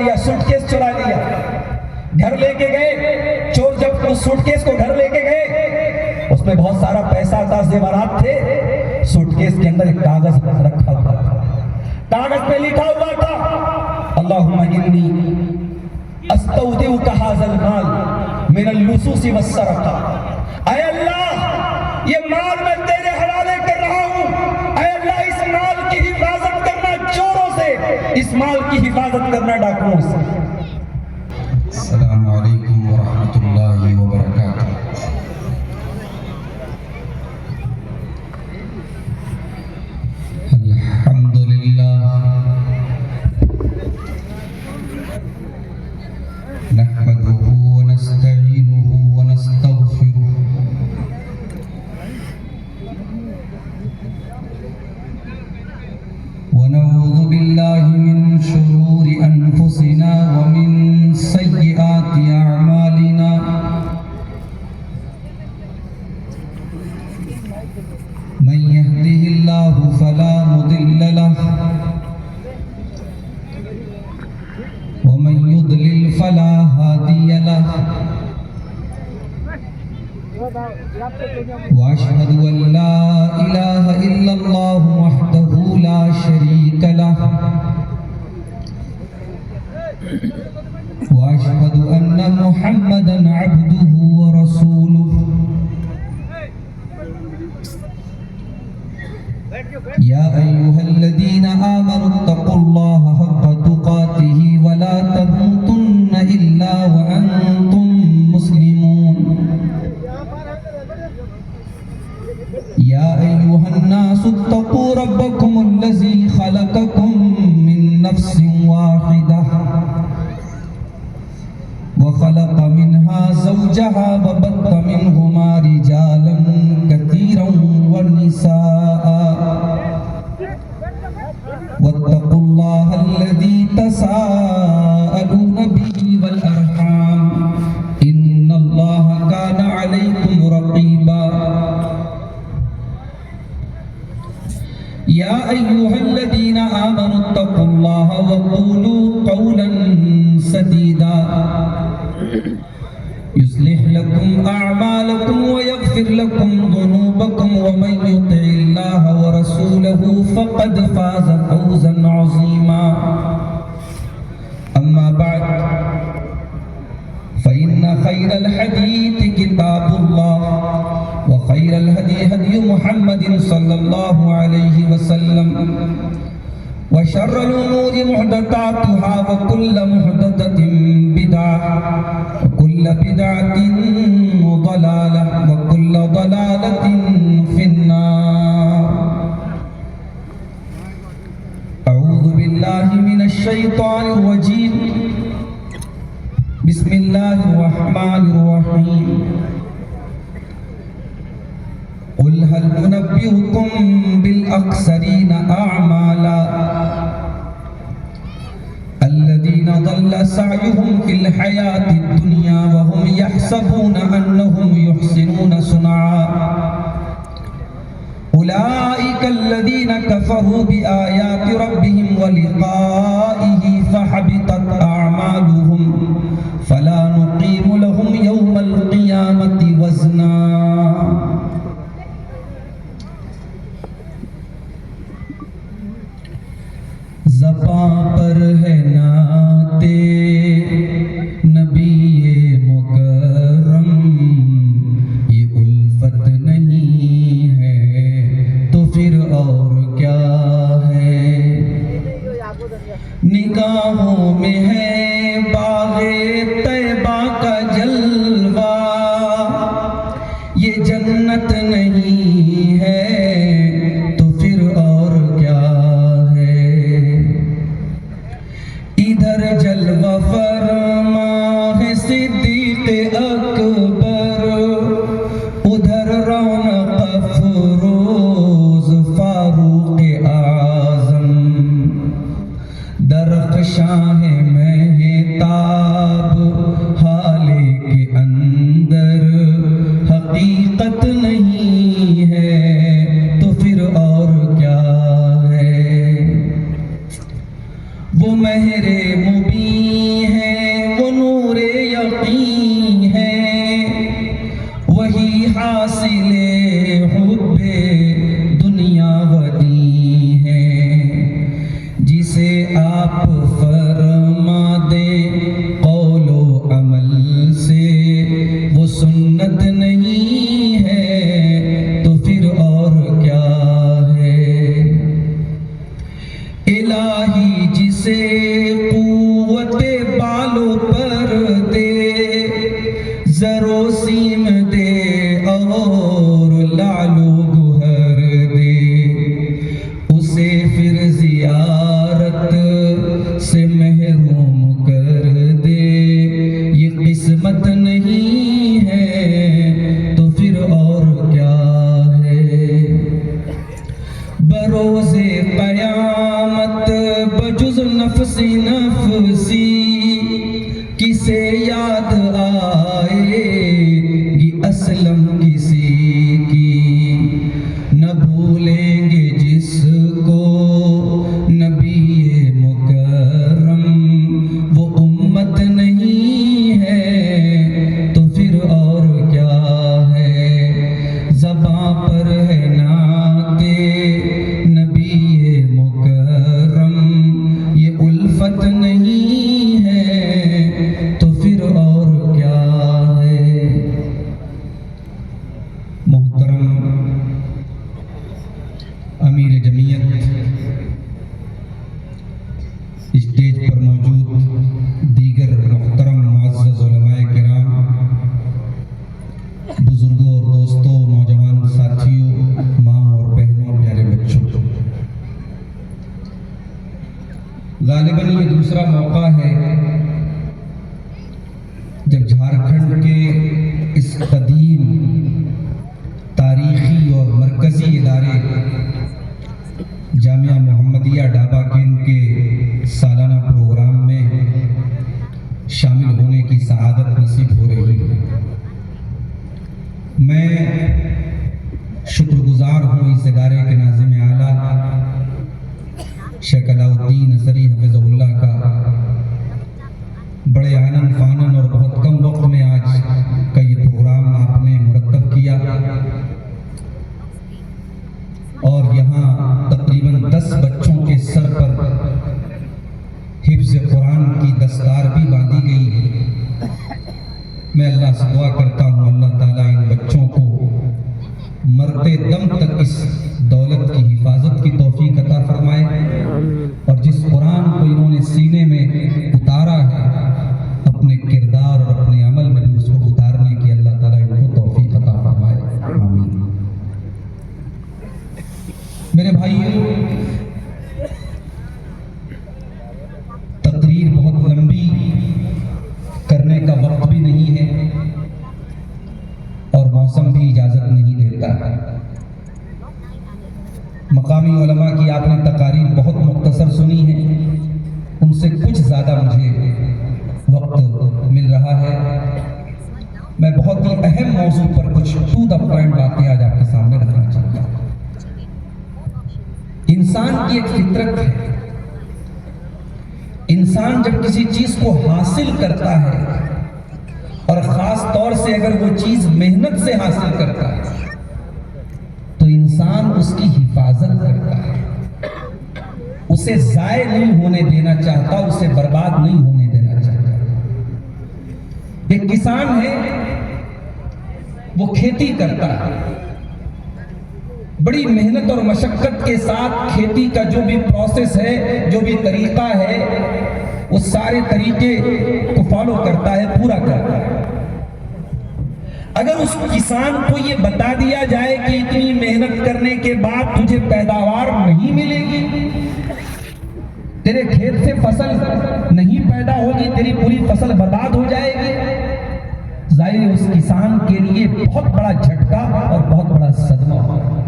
لیا، suit case چرا لیا، گھر لے کے گئے چور۔ جب اس سوٹ کیس کو گھر لے کے گئے، اس میں بہت سارا پیسہ تھا، زیورات تھے۔ سوٹ کیس کے اندر ایک کاغذ رکھا ہوا تھا، کاغذ پہ لکھا ہوا تھا اللہم انی استودعک ھذا المال من اللصوص والسرقہ۔ اے اللہ، یہ مال میں تیرے حوالے کر رہا ہوں، اے اللہ اس مال کی حفاظت کرنا چوروں سے، اس مال کی حفاظت کرنا ڈاکوؤں سے۔ السلام علیکم ورحمۃ اللہ وبرکاتہ۔ الحمد للہ نحمده ونستعینه ونستغفره ونعوذ باللہ من شرور انفسنا ومن سیئات اعمالنا، من يهده الله فلا مضل له ومن يضلل فلا هادي له، وأشهد أن لا إله إلا الله وحده لا شريك له، وأشهد أن محمدا عبده ورسوله۔ يا أيها الذين آمنوا اتقوا الله حق تقاته ولا تموتن إلا وأنتم مسلمون۔ يا أيها الناس اتقوا ربكم الذي خلقكم من نفس واحدة وخلق منها زوجها وبث منهما رجالا كثيرا والنساء، واتقوا الله الذي تساءلون به والأرحام إن الله كان عليكم رقيبا۔ يا أيها الذين آمنوا اتقوا الله وقولوا قولا سديدا يصلح لكم أعمالكم ويغفر لكم ذنوبكم، ومن يطع الله ورسوله فقد فاز فوزا عظيما۔ أما بعد فإن خير الحديث كتاب الله، وخير الهدي هدي محمد صلى الله عليه وسلم، وشر الأمور محدثاتها، وكل محدثة بدعة، وكل بدعة ضلالة، وكل ضلالة في النار۔ أعوذ بالله من الشيطان الرجيم، بسم الله الرحمن الرحيم۔ قل هل ننبئكم بالأخسرين أعمالا الذين ضل سعيهم في الحياة الدنيا وهم يحسبون أنهم يحسنون صنعا، أولئك الذين كفروا بآيات ربهم ولقائه فحبطت أعمالهم فلا نقيم لهم يوم القيامة وزنا۔ زباں پر ہے نعت نبی مکرم، یہ الفت نہیں ہے تو پھر اور کیا ہے؟ نگاہوں میں ہے باغ طیبہ کا جلوہ، یہ جنت نہیں ہے تو پھر اور کیا ہے؟ ادھر جلوہ فرما ہے صدیق اکبر، ادھر رونق افروز فاروق اعظم، درخشاں ہے مہتاب حالے کے اندر، حقیقت نہیں ہے تو پھر اور کیا ہے؟ وہ مہر مبین جسے آپ فرما دیں قول و عمل سے وہ سنت نہیں ہے تو پھر اور کیا ہے؟ الہی جسے قوت بالوں پر دے زر و سیم دے اور لعل و گہر دے اسے پھر زیارت سے محروم کر دے یہ قسمت نہیں ہے تو پھر اور کیا ہے؟ بروز قیامت بجز نفسی نفسی کسے یاد آئے گی اسلم کسی کی؟ نہ بھولیں گے جس کو نبی مکرم وہ امت نہیں ہے تو پھر اور کیا ہے؟ زباں پر ہے نعت نبی مکرم یہ الفت نہیں ہے تو پھر اور کیا ہے؟ محترم امیر جمعیت، اسٹیج پر موجود دیگر محترم معزز علماء کرام، بزرگوں اور دوستوں، نوجوان ساتھیوں، ماں اور بہنوں، پیارے بچوں، غالباً یہ دوسرا موقع ہے جب جھارکھنڈ کے اس قدیم تاریخی اور مرکزی ادارے جامعہ محمدیہ ڈابا کیمپ کے سالانہ پروگرام میں شامل ہونے کی سعادت نصیب ہو رہی ہے۔ میں شکر گزار ہوں اس ادارے کے ناظم اعلیٰ شیخ علاء الدین اثری حفظہ اللہ کا، بڑے آنن فانن اور بہت کم وقت میں آج کا یہ پروگرام آپ نے مرتب کیا اور یہاں تقریباً 10 بچوں کے سر پر حفظ قرآن کی دستار بھی باندھی گئی ہے۔ میں اللہ سے دعا کرتا ہوں اللہ تعالیٰ ان بچوں کو مرتے دم تک اس دولت کی حفاظت کی توفیق عطا فرمائے اور جس قرآن کو انہوں نے سینے میں اتارا ہے اپنے کردار اور اپنے عمل میں بھی اس کو اتارنے کی اللہ تعالیٰ ان کو توفیق عطا فرمائے، آمین۔ میرے بھائیوں، تقریر بہت لمبی کرنے کا وقت بھی نہیں ہے اور موسم بھی اجازت نہیں دیتا ہے۔ مقامی علماء کی آپ نے تقاریر بہت مختصر سنی ہے، ان سے کچھ زیادہ مجھے وقت مل رہا ہے۔ میں بہت ہی اہم موضوع پر کچھ ٹو دا پوائنٹ باتیں آج آپ کے سامنے رکھنا چاہتا ہوں۔ انسان کی ایک فطرت ہے، انسان جب کسی چیز کو حاصل کرتا ہے اور خاص طور سے اگر وہ چیز محنت سے حاصل کرتا ہے تو انسان اس کی حفاظت کرتا ہے، اسے ضائع نہیں ہونے دینا چاہتا، اسے برباد نہیں ہونے دینا چاہتا۔ ایک کسان ہے، وہ کھیتی کرتا ہے، بڑی محنت اور مشقت کے ساتھ کھیتی کا جو بھی پروسیس ہے، جو بھی طریقہ ہے، وہ سارے طریقے کو فالو کرتا ہے، پورا کرتا ہے۔ اگر اس کسان کو یہ بتا دیا جائے کہ اتنی محنت کرنے کے بعد تجھے پیداوار نہیں ملے گی، تیرے کھیت سے فصل نہیں پیدا ہوگی، تیری پوری فصل برباد ہو جائے گی، ظاہر ہے اس کسان کے لیے بہت بڑا جھٹکا اور بہت بڑا صدمہ ہوگا۔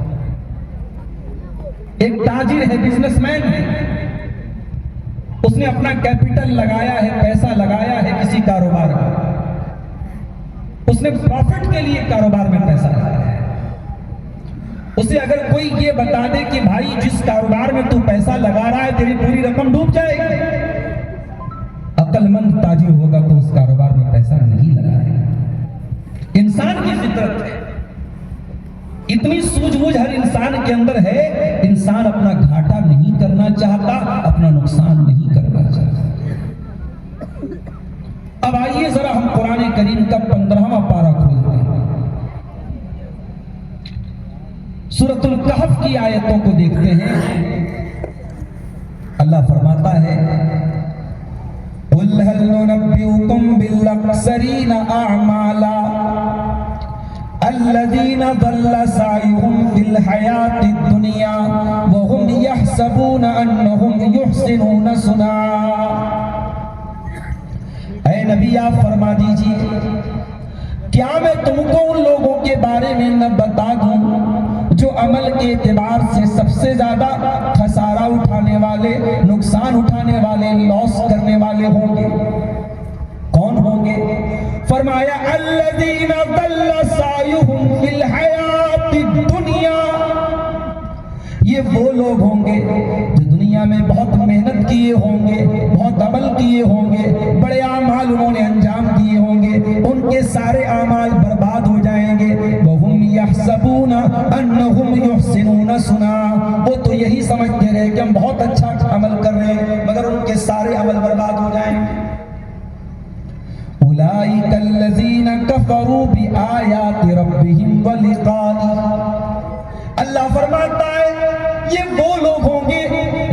ایک تاجر ہے، بزنس مین ہے، اس نے اپنا کیپٹل لگایا ہے، پیسہ لگایا ہے کسی کاروبار میں، اس نے پروفٹ کے لیے کاروبار میں پیسہ لگایا ہے۔ اسے اگر کوئی یہ بتا دے کہ بھائی جس کاروبار میں تو پیسہ لگا رہا ہے تیری پوری رقم ڈوب جائے گی، عقل مند تاجر ہوگا تو اس کاروبار میں پیسہ نہیں لگائے گا۔ انسان کی فطرت ہے، اتنی سوجھ بوجھ ہر انسان کے اندر ہے، انسان اپنا گھاٹا نہیں کرنا چاہتا، اپنا نقصان کریم کا 15واں پارہ کھولتے ہیں، سورۃ الکہف کی آیتوں کو دیکھتے ہیں۔ اللہ فرماتا ہے قُلْ هَلْ نُنَبِّئُكُمْ بِالْأَخْسَرِينَ أَعْمَالًا الَّذِينَ ضَلَّ سَعْيُهُمْ فِي الْحَيَاةِ الدُّنْيَا وَهُمْ يَحْسَبُونَ أَنَّهُمْ يُحْسِنُونَ صُنْعًا۔ اے نبی آپ فرما دیجئے، کیا میں تم کو ان لوگوں کے بارے میں نہ بتا دوں جو عمل کے اعتبار سے سب سے زیادہ خسارہ اٹھانے والے، نقصان اٹھانے والے، لاس کرنے والے ہوں گے؟ کون ہوں گے؟ فرمایا الذین ضل سعیہم فی الحیات الدنیا، یہ وہ لوگ ہوں گے جو دنیا میں بہت محنت کیے ہوں گے، بہت عمل کیے ہوں گے، بڑے اعمال انہوں نے انجام دیے ہوں گے، ان کے سارے اعمال برباد ہو جائیں گے۔ وَهُمْ يَحْسَبُونَ أَنَّهُمْ يُحْسِنُونَ صُنْعًا، وہ تو یہی سمجھتے رہے کہ ہم بہت اچھا عمل کر رہے ہیں، مگر ان کے سارے عمل برباد ہو جائیں گے۔ أُولَئِكَ الَّذِينَ كَفَرُوا بِآيَاتِ رَبِّهِمْ وَلِقَائِهِ، اللہ فرماتا ہے یہ وہ لوگ ہوں گے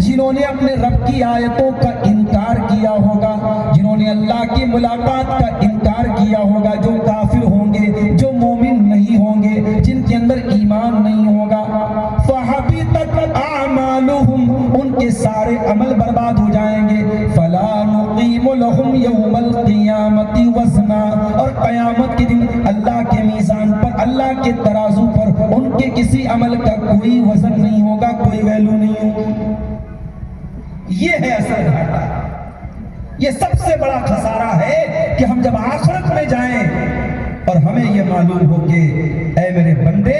جنہوں نے اپنے رب کی آیتوں کا انکار کیا ہوگا، جنہوں نے اللہ کی ملاقات کا انکار کیا ہوگا، جو کافر ہوں گے، جو مومن نہیں ہوں گے، جن کے اندر ایمان نہیں ہوگا۔ فَحَبِطَتْ أَعْمَالُهُمْ، ان کے سارے عمل برباد ہو جائیں گے۔ فَلَا نُقِيمُ لَهُمْ يَوْمَ الْقِيَامَةِ وَزْنًا، اور قیامت کے دن اللہ کے میزان پر، اللہ کے ترازو پر ان کے کسی عمل کا کوئی وزن نہیں ہوگا، کوئی ویلو نہیں ہوگی۔ یہ ہے اصل گھاٹا، یہ سب سے بڑا خسارہ ہے کہ ہم جب آخرت میں جائیں اور ہمیں یہ معلوم ہو کہ اے میرے بندے،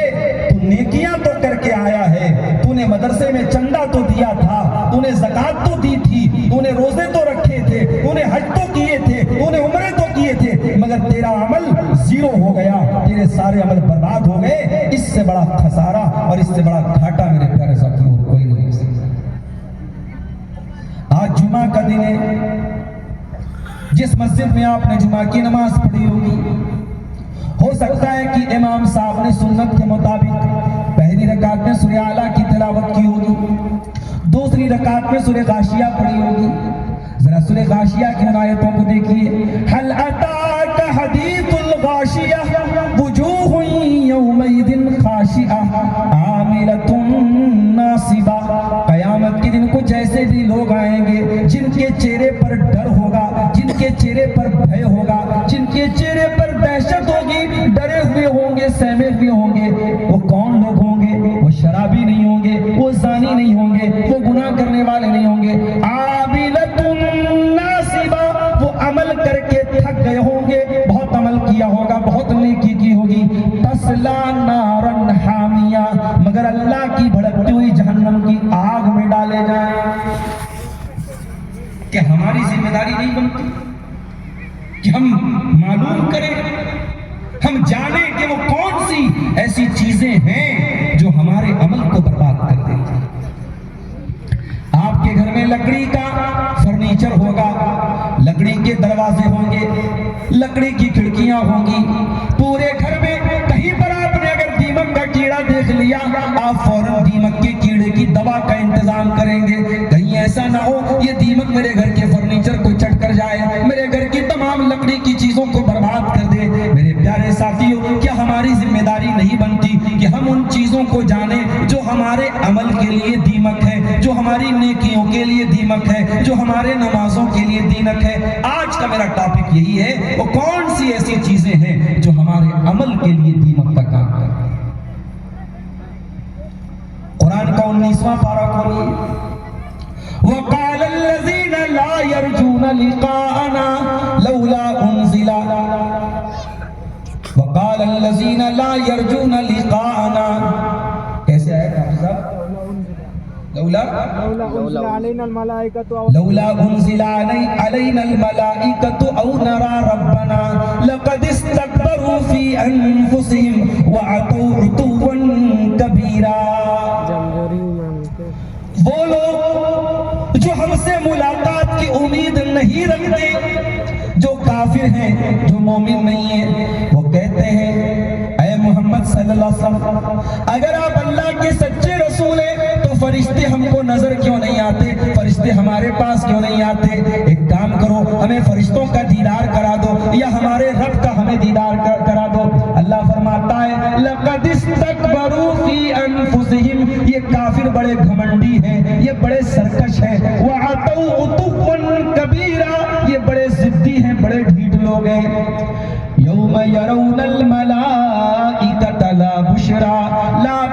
تو نیکیاں تو کر کے آیا ہے، تو نے مدرسے میں چندہ تو دیا تھا، تو نے زکوٰۃ تو دی تھی، تو نے روزے تو رکھے تھے، تو نے حج تو کیے تھے، تو نے عمرے تو کیے تھے، مگر تیرا عمل زیرو ہو گیا، تیرے سارے عمل برباد ہو گئے۔ اس سے بڑا خسارہ اور اس سے بڑا گھاٹا میرے پیارے ساتھیوں اور کوئی نہیں ہو سکتا۔ آج جمعہ کا دن ہے، جس مسجد میں آپ نے جمعہ کی نماز پڑھی ہوگی، ہو سکتا ہے کہ امام صاحب نے سنت کے مطابق پہلی رکعت میں سورہ اعلیٰ کی تلاوت کی ہوگی، دوسری رکعت میں سورہ غاشیہ پڑھی ہوگی۔ ذرا سورہ غاشیہ کی ان آیتوں کو دیکھیے، هل اتاک حدیث الغاشیہ وجوہ یومئذ خاشعہ عاملۃ ناصبہ، قیامت کے دن کچھ ایسے بھی لوگ آئیں گے جن کے چہرے پر ڈر ہوگا، جن کے چہرے پر بھے ہوگا، جن کے چہرے پر دہشت ہوگی، ڈرے ہوئے ہوں گے، سہمے ہوئے ہوں گے۔ وہ کون لوگ ہوں گے؟ وہ شرابی نہیں ہوں گے، وہ زانی نہیں ہوں گے، وہ گناہ کرنے والے نہیں ہوں گے۔ عاملۃ ناصبہ، وہ عمل کر کے تھک گئے ہوں گے، بہت عمل کیا ہوگا، بہت نیکی کی ہوگی۔ تسلا نارن حامیہ، مگر اللہ کی بھڑکتی ہوئی جہنم کی آگ میں ڈالے جائیں۔ کہ ہماری ذمہ داری نہیں بنتی کہ ہم معلوم کریں، ہم جانیں کہ وہ کون سی ایسی چیزیں ہیں جو ہمارے عمل کو برباد کر دیتی ہیں۔ آپ کے گھر میں لکڑی کا فرنیچر ہوگا، لکڑی کے دروازے ہوں گے، لکڑی کی کھڑکیاں ہوں گی، پورے گھر میں کہیں پر آپ نے اگر دیمک کا کیڑا دیکھ لیا، آپ فوراً دیمک کے کیڑے کی دوا کا انتظام کریں گے، کہیں ایسا نہ ہو یہ دیمک میرے گھر کے فرنیچر کو چٹ کر جائے، میرے گھر کی تمام لکڑی کی چیزوں کو برباد کر دے۔ میرے پیارے ساتھیوں، کیا ہماری ذمہ داری نہیں بنتی کہ ہم ان چیزوں کو جانیں جو ہمارے عمل کے لیے دیمک ہے، جو ہماری نیکیوں کے لیے دیمک ہے، جو ہمارے نمازوں کے لیے دیمک ہے؟ آج کا میرا ٹاپک یہی ہے، وہ کون سی ایسی چیزیں ہیں جو ہمارے عمل کے لیے دیمک کا کام کریں۔ قرآن کا 19واں پارہ کھولیے، وَقَالَ الَّذِينَ لَا يَرْجُونَ لِقَاءَنَا لَوْلَا أُنزِلَ، وَقَالَ الَّذِينَ لَا يَرْجُونَ لِقَاءَنَا، کیسے آئے حافظ صاحب؟ لولا انزل علينا الملائكة او نرى ربنا لقد استكبروا في انفسهم وعتوا عتوا كبيرا۔ وہ لوگ جو ہم سے ملاقات کی امید نہیں رکھتے، جو کافر ہیں جو مومن نہیں ہیں، وہ کہتے ہیں اے محمد صلی اللہ علیہ وسلم اگر آپ اللہ کے سچے رسول ہیں تو فرشتے ہم کو نظر کیوں نہیں آتے، فرشتے ہمارے پاس کیوں نہیں آتے؟ ایک کام کرو، ہمیں فرشتوں کا دیدار کرا دو یا ہمارے رب کا ہمیں دیدار کرا دو۔ اللہ فرماتا ہے لَقَدِ اسْتَكْبَرُوا فِي أَنفُسِهِمْ، یہ کافر بڑے گھمنڈی ہیں، یہ بڑے سرکش ہیں، وَعَتَوْا عُتُوًّا كَبِيرًا، یہ بڑے ضدی ہیں، بڑے ڈھیٹ لوگ ہیں۔ یوم یرون الملائکۃ لا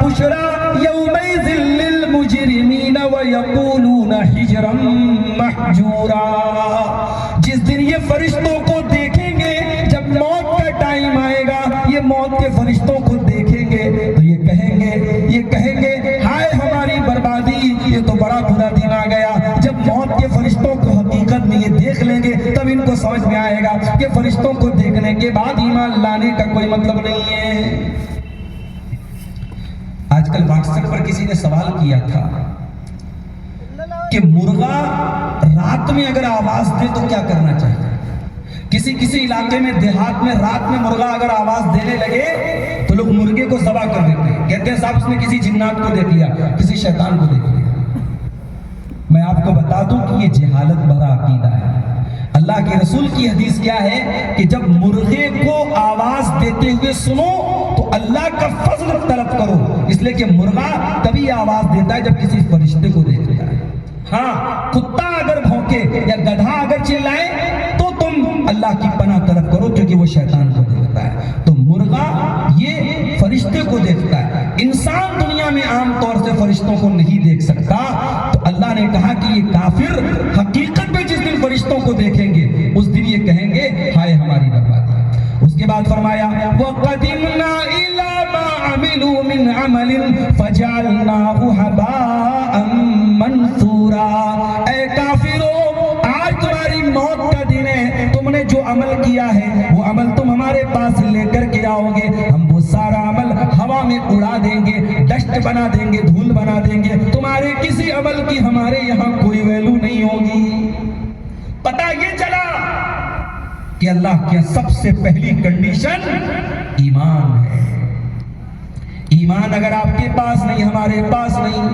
بشرا یومئذ للمجرمین ویقولون حجرا محجورا، جس دن یہ فرشتوں کو دیکھیں گے، جب موت کا ٹائم آئے گا، یہ موت کے فرشتوں کو دیکھیں گے تو یہ کہیں گے ہائے ہماری بربادی، یہ تو بڑا برا دن آ گیا۔ جب موت کے فرشتوں کو حقیقت میں یہ دیکھ لیں گے تب ان کو سمجھ میں آئے گا کہ فرشتوں کو دیکھنے کے بعد ایمان لانے کا کوئی مطلب نہیں ہے۔ آج کل واٹس ایپ پر کسی نے سوال کیا تھا کہ مرغا رات میں اگر آواز دے تو کیا کرنا چاہیے؟ کسی علاقے میں دیہات میں رات میں مرغا اگر آواز دینے لگے تو لوگ مرغے کو ذبح کر دیتے ہیں، کہتے ہیں صاحب اس نے کسی جنات کو دیکھ لیا، کسی شیطان کو دیکھ لیا۔ میں آپ کو بتا دوں کہ یہ جہالت بھرا عقیدہ ہے۔ اللہ کے رسول کی حدیث کیا ہے کہ جب مرغے کو آواز دیتے ہوئے سنو تو اللہ کا فضل طلب کرو، اس لیے کہ مرغا تبھی آواز دیتا ہے جب کسی فرشتے کو دیکھتا ہے۔ ہاں، کتا اگر بھونکے یا گدھا اگر چلائے تو تم اللہ کی پناہ طلب کرو کیونکہ وہ شیطان کو دیکھتا ہے۔ تو مرغا یہ فرشتے کو دیکھتا ہے، انسان دنیا میں عام طور سے فرشتوں کو نہیں دیکھ سکتا، تو اللہ نے کہا کہ یہ کافر حقیقت میں جس دن فرشتوں کو دیکھیں گے اس دن یہ کہیں گے ہائے ہماری بربادی۔ اس کے بعد فرمایا وَقَدِمْنَا إِلَى مَا عَمِلُوا مِنْ عَمَلٍ فَجَعَلْنَاهُ هَبَاءً مَنْثُورًا، اے کافروں آج تمہاری موت کا دن ہے، تم نے جو عمل کیا ہے وہ عمل تم ہمارے پاس لے کر کے آؤ گے، ہم وہ سارا عمل ہوا میں اڑا دیں گے، ڈسٹ بنا دیں گے، دھول بنا دیں گے، تمہارے کسی عمل کی ہمارے یہاں کوئی ویلو نہیں ہوگی۔ پتہ یہ چلا کہ اللہ کی سب سے پہلی کنڈیشن ایمان ہے۔ ایمان اگر آپ کے پاس نہیں، ہمارے پاس نہیں،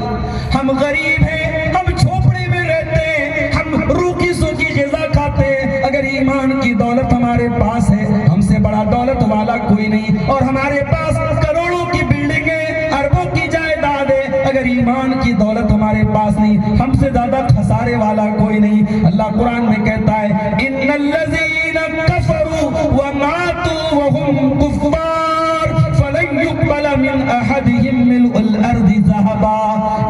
ہم غریب ہیں، ہم جھوپڑی میں رہتے ہیں، ہم روکی سوکھی غذا کھاتے ہیں، اگر ایمان کی دولت ہمارے پاس ہے، ہم سے بڑا دولت والا کوئی نہیں، اور ہمارے پاس کروڑوں کی بلڈنگیں، اربوں کی جائیداد ہے، اگر ایمان کی دولت ہمارے پاس نہیں، ہم سے زیادہ خسارے والا کوئی نہیں۔ اللہ قرآن میں کہتا ہے ان الذین کفروا وماتوا وهم کفار فلن يقبل من احدهم ملء الارض ذهبا،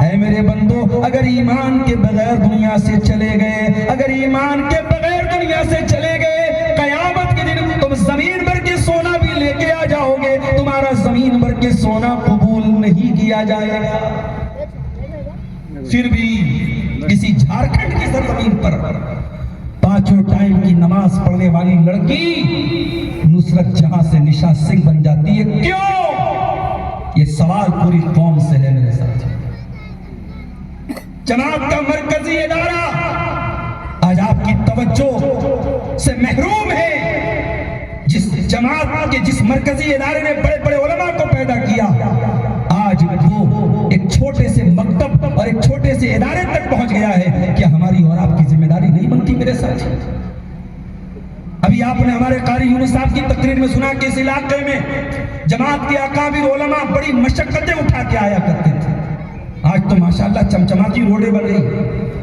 اے میرے بندو اگر ایمان کے بغیر دنیا سے چلے گئے، اگر ایمان کے بغیر دنیا سے چلے گئے، قیامت کے دن تم زمین بھر کے سونا بھی لے کے آ جاؤ گے، تمہارا زمین بھر کے سونا قبول نہیں کیا جائے گا۔ پھر بھی کسی جھارکھنڈ کی سرزمین پر پانچوں ٹائم کی نماز پڑھنے والی لڑکی نصرت جہاں سے نشا سنگھ بن جاتی ہے، کیوں؟ یہ سوال پوری قوم سے ہے میرے ساتھ۔ جماعت کا مرکزی ادارہ آج آپ کی توجہ سے محروم ہے، جس جماعت کے جس مرکزی ادارے نے بڑے بڑے علماء کو پیدا کیا، آج وہ ایک چھوٹے سے مکتب اور ایک چھوٹے سے ادارے تک پہنچ گیا ہے۔ کیا ہماری اور آپ کی ذمہ داری نہیں بنتی میرے ساتھ؟ ابھی آپ نے ہمارے قاری یونس صاحب کی تقریر میں سنا کہ اس علاقے میں جماعت کے اکابر علماء بڑی مشقتیں اٹھا کے آیا کرتے تھے، آج تو ماشاءاللہ چمچماتی روڈیں بن گئی۔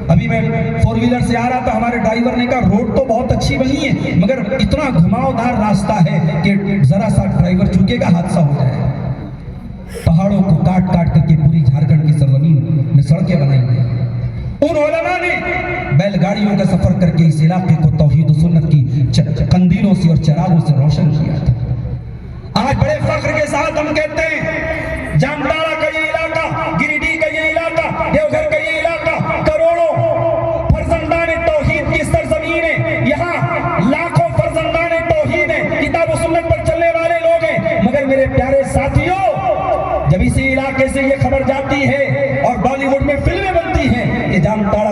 ابھی میں 4 ویلر سے آ رہا تھا، ہمارے ڈرائیور نے کہا روڈ تو بہت اچھی بنی ہے مگر اتنا گھماؤ دار راستہ ہے کہ ذرا سا ڈرائیور چکے گا حادثہ ہو جائے۔ پہاڑوں کو کاٹ کاٹ کر کے پوری جھارکھنڈ کی سرزمین میں سڑکیں بنائی گئی۔ ان علماء نے بیل گاڑیوں کا سفر کر کے اس علاقے کو توحید و سنت کی قندیلوں سے اور چراغوں سے روشن کیا تھا۔ آج بڑے فخر کے ساتھ ہم کہتے ہیں جامتارا کا یہ علاقہ، گریڈی کا یہ علاقہ، دیوگھر کا یہ علاقہ کروڑوں فرزندان توحید کی سرزمین ہے، یہاں لاکھوں فرزندان توحید ہیں، کتاب و سنت پر چلنے والے لوگ ہیں، مگر میرے پیارے ساتھیوں جب اسی علاقے سے یہ خبر جاتی ہے اور بالی ووڈ میں فلمیں بنتی ہیں کہ جامتارا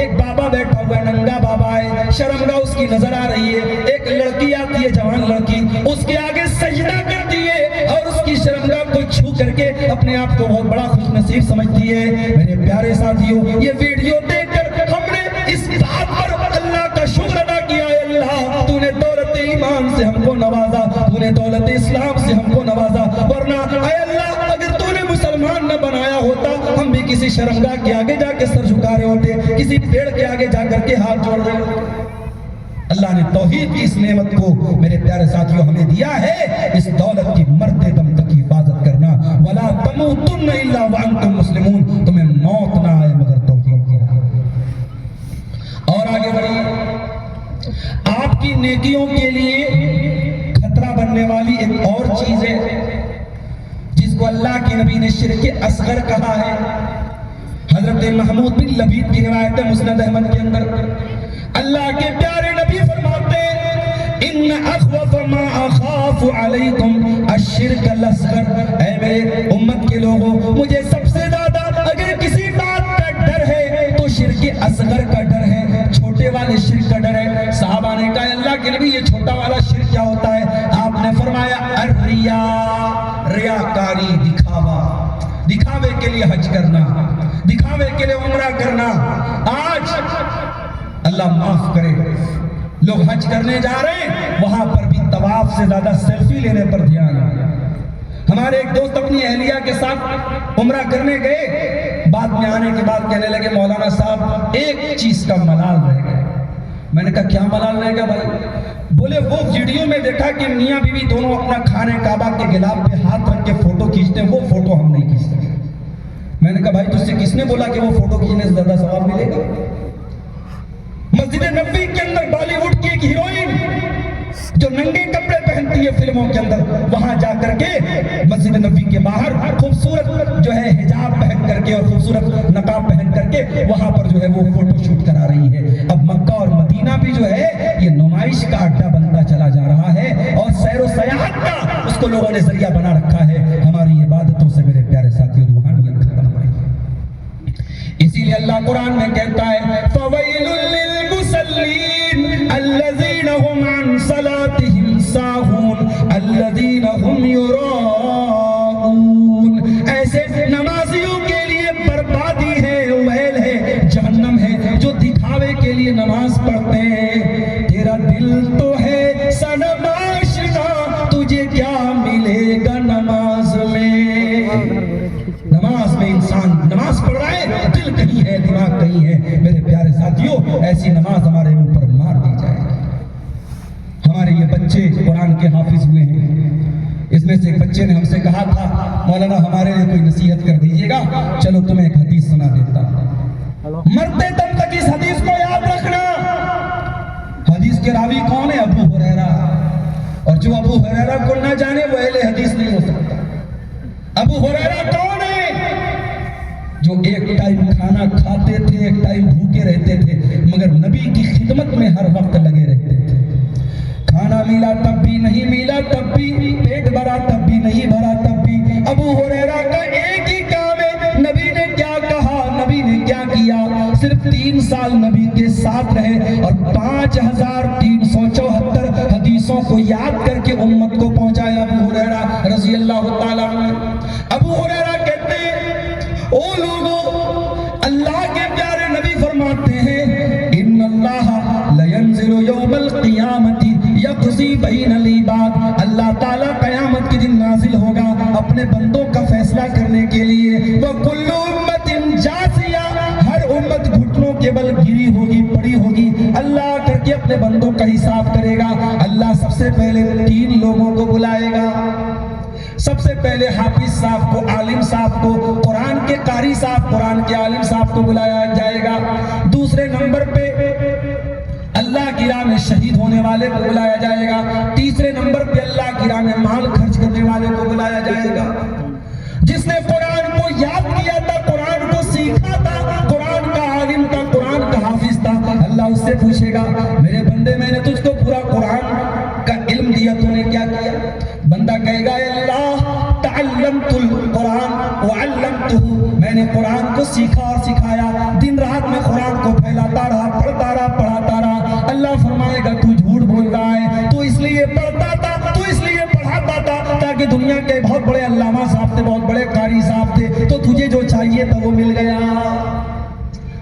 ایک بابا بیٹھا ہوا ہے، ننگا بابا ہے، شرمگاہ اس کی نظر آ رہی ہے، ایک لڑکی آتی ہے جوان لڑکی، اس کے آگے سجدہ کرتی ہے اور اس کی شرمگاہ کو چھو کر کے اپنے آپ کو بہت بڑا خوش نصیب سمجھتی ہے۔ میرے پیارے ساتھیوں، یہ ویڈیو دیکھ کر ہم نے اس بات پر اللہ کا شکر ادا کیا ہے، اللہ تو نے دولت ایمان سے ہم کو نوازا، تو نے دولت اسلام سے ہم کو نوازا، ورنہ اے اللہ اگر تو نے مسلمان نہ بنایا ہوتا ہم بھی کسی شرمگاہ کے آگے جا کے سر جھکا رہے ہوتے، کسی پیڑ کے آگے جا کر کے ہاتھ جوڑ رہے ہوتے۔ اللہ نے توحید کی اس نعمت کو میرے پیارے ساتھیوں ہمیں دیا ہے، اس دولت کی مرتے دم تک حفاظت کرنا، وَلَا تَمُوتُنَّ إِلَّا وَأَنْتُمْ مُسْلِمُونَ، تمہیں موت نہ آئے مگر توحید کی۔ اور آگے بڑھیے، آپ کی نیکیوں کے لیے خطرہ بننے والی ایک اور چیز ہے جس کو اللہ کے نبی نے شرک اصغر کہا ہے۔ حضرت محمود بن لبید کی روایت ہے مسند احمد کے اندر، اللہ کے پیارے نبی فرماتے ہیں ان اخوف ما اخاف علیکم الشرک الاصغر، اے میرے امت کے لوگوں مجھے سب سے زیادہ اگر کسی بات کا ڈر ہے تو شرک اصغر کا ڈر ہے، چھوٹے والے شرک کا ڈر ہے۔ صحابہ نے کہا اللہ کے نبی یہ چھوٹا والا شرک کیا ہوتا ہے؟ آپ نے فرمایا الریا، ریاکاری، دکھاوا، دکھاوے کے لیے حج کرنا، دکھاوے کے لیے عمرہ کرنا۔ آج اللہ معاف کرے لوگ حج کرنے جا رہے ہیں، وہاں پر بھی طواف سے زیادہ سیلفی لینے پر دھیان ہے۔ ہمارے ایک دوست اپنی اہلیہ کے ساتھ عمرہ کرنے گئے، بعد میں آنے کے بعد کہنے لگے مولانا صاحب ایک چیز کا ملال رہ گیا۔ میں نے کہا کیا ملال رہ گا بھائی؟ بولے وہ ویڈیو میں دیکھا کہ میاں بیوی دونوں اپنا کھانے کعبہ کے غلاف پہ ہاتھ رکھ کے فوٹو کھینچتے ہیں، وہ فوٹو ہم نہیں کھینچ سکتے۔ میں نے کہا بھائی تجھ سے کس نے بولا کہ وہ فوٹو کھینچنے سے زیادہ ثواب ملے گا؟ مسجد نبوی کے اندر بالی ووڈ کی ایک ہیروئن جو ننگے کپڑے پہنتی ہے فلموں کے اندر، وہاں جا کر کے مسجد نبوی کے باہر خوبصورت جو ہے حجاب پہن کر کے اور خوبصورت نقاب پہن کر کے وہاں پر جو ہے وہ فوٹو شوٹ کرا رہی ہے۔ اب مکہ اور مدینہ بھی جو ہے یہ نمائش کا اڈا بنتا چلا جا رہا ہے اور سیر و سیاحت کا اس کو لوگوں نے ذریعہ بنا رکھا ہے۔ ہماری عبادتوں سے میرے پیارے ساتھیوں روحانیت ختم ہو رہی ہے۔ اسی لیے اللہ قرآن میں کہتا ہے فَوَيْلٌ لِّلْمُصَلِّينَ الَّذِينَ هُمْ عَنْ صَلَاتِهِمْ سَاهُونَ الَّذِينَ هُمْ يُرَاءُونَ، ایسے نمازیوں کے لیے بربادی ہے، ویل ہے، جہنم ہے جو دکھاوے کے لیے نماز پڑھتے ہیں۔ تیرا دل تو ہے صنم آشنا، تجھے کیا ملے گا نماز میں؟ نماز میں انسان نماز پڑھ رہا ہے، دل کہیں ہے، دماغ کہیں ہے۔ میرے پیارے ساتھیوں ایسی نماز ہمارے منہ پر مار دی جائے گی۔ ہمارے یہ بچے قرآن کے حافظ ہوئے ہیں، اس میں سے ایک بچے نے ہم سے کہا تھا مولانا ہمارے لیے کوئی نصیحت کر دیجئے گا۔ چلو تمہیں ایک حدیث سنا دیتا ہوں، مرتے دم تک اس حدیث کو یاد رکھنا۔ حدیث کے راوی کون ہے؟ ابو ہریرہ، اور جو ابو ہریرہ کو نہ جانے وہ اہل حدیث نہیں ہو سکتا۔ ابو ہریرہ کون ہے؟ جو ایک ٹائم کھانا کھاتے تھے، ایک ٹائم بھوکے رہتے تھے، مگر نبی کی خدمت میں ہر وقت لگے رہتے تھے۔ کھانا ملا تب بھی نہیں ملا، تب بھی پیٹ بھرا تب بھی نہیں بھرا، تب بھی ابو ہریرہ کا ایک ہی کام ہے، نبی نے کیا کہا، نبی نے کیا کیا۔ صرف 3 سال نبی کے ساتھ رہے اور 5374 حدیثوں کو یاد کر کے امت کو پہنچایا ابو ہریرہ رضی اللہ تعالیٰ عنہ۔ ابو ہریرہ کہتے ہیں او لوگوں، اللہ کے پیارے نبی فرماتے ہیں ان اللہ لینزل یوم القیامت یقضی بین العباد، اللہ تعالیٰ قیامت کے دن نازل ہوگا اپنے بندوں کا فیصلہ کرنے کے لیے۔ وَكُلُّ أُمَّةٍ جَاثِيَةٍ، ہر امت گھٹنوں کے بل گری ہوگی، پڑی ہوگی۔ اللہ کر کے اپنے بندوں کا حساب کرے گا۔ اللہ سب سے پہلے 3 لوگوں کو بلائے گا۔ سب سے پہلے حافظ صاحب کو، عالم صاحب کو، قرآن کے قاری صاحب، قرآن کے عالم صاحب کو بلایا جائے گا۔ دوسرے نمبر پہ اللہ کی راہ میں شہید ہونے والے کو بلایا جائے گا۔ تیسرے نمبر پہ اللہ کی راہ میں مال خرچ کرنے والے کو بلایا جائے گا۔ جس نے قرآن کو یاد کیا تھا، قرآن کو سیکھا تھا، قرآن کا عالم تھا، قرآن کا حافظ تھا، اللہ اس سے پوچھے گا میرے بندے میں نے تجھ کو پورا قرآن کا علم دیا، تو نے کیا کیا؟ بندہ کہے گا اے اللہ تعلمت القرآن وعلمتہ، میں نے قرآن کو سیکھا اور سکھایا، دن رات میں قرآن کو پھیلاتا رہا، پڑھتا رہا، پڑھاتا رہا۔ اللہ فرمائے گا تو جھوٹ بول رہا ہے، تو اس لیے پڑھتا تھا، تو اس لیے پڑھاتا تھا تاکہ دنیا کے بہت بڑے علامہ صاحب تھے، بہت بڑے قاری صاحب تھے، تو تجھے جو چاہیے تھا وہ مل گیا۔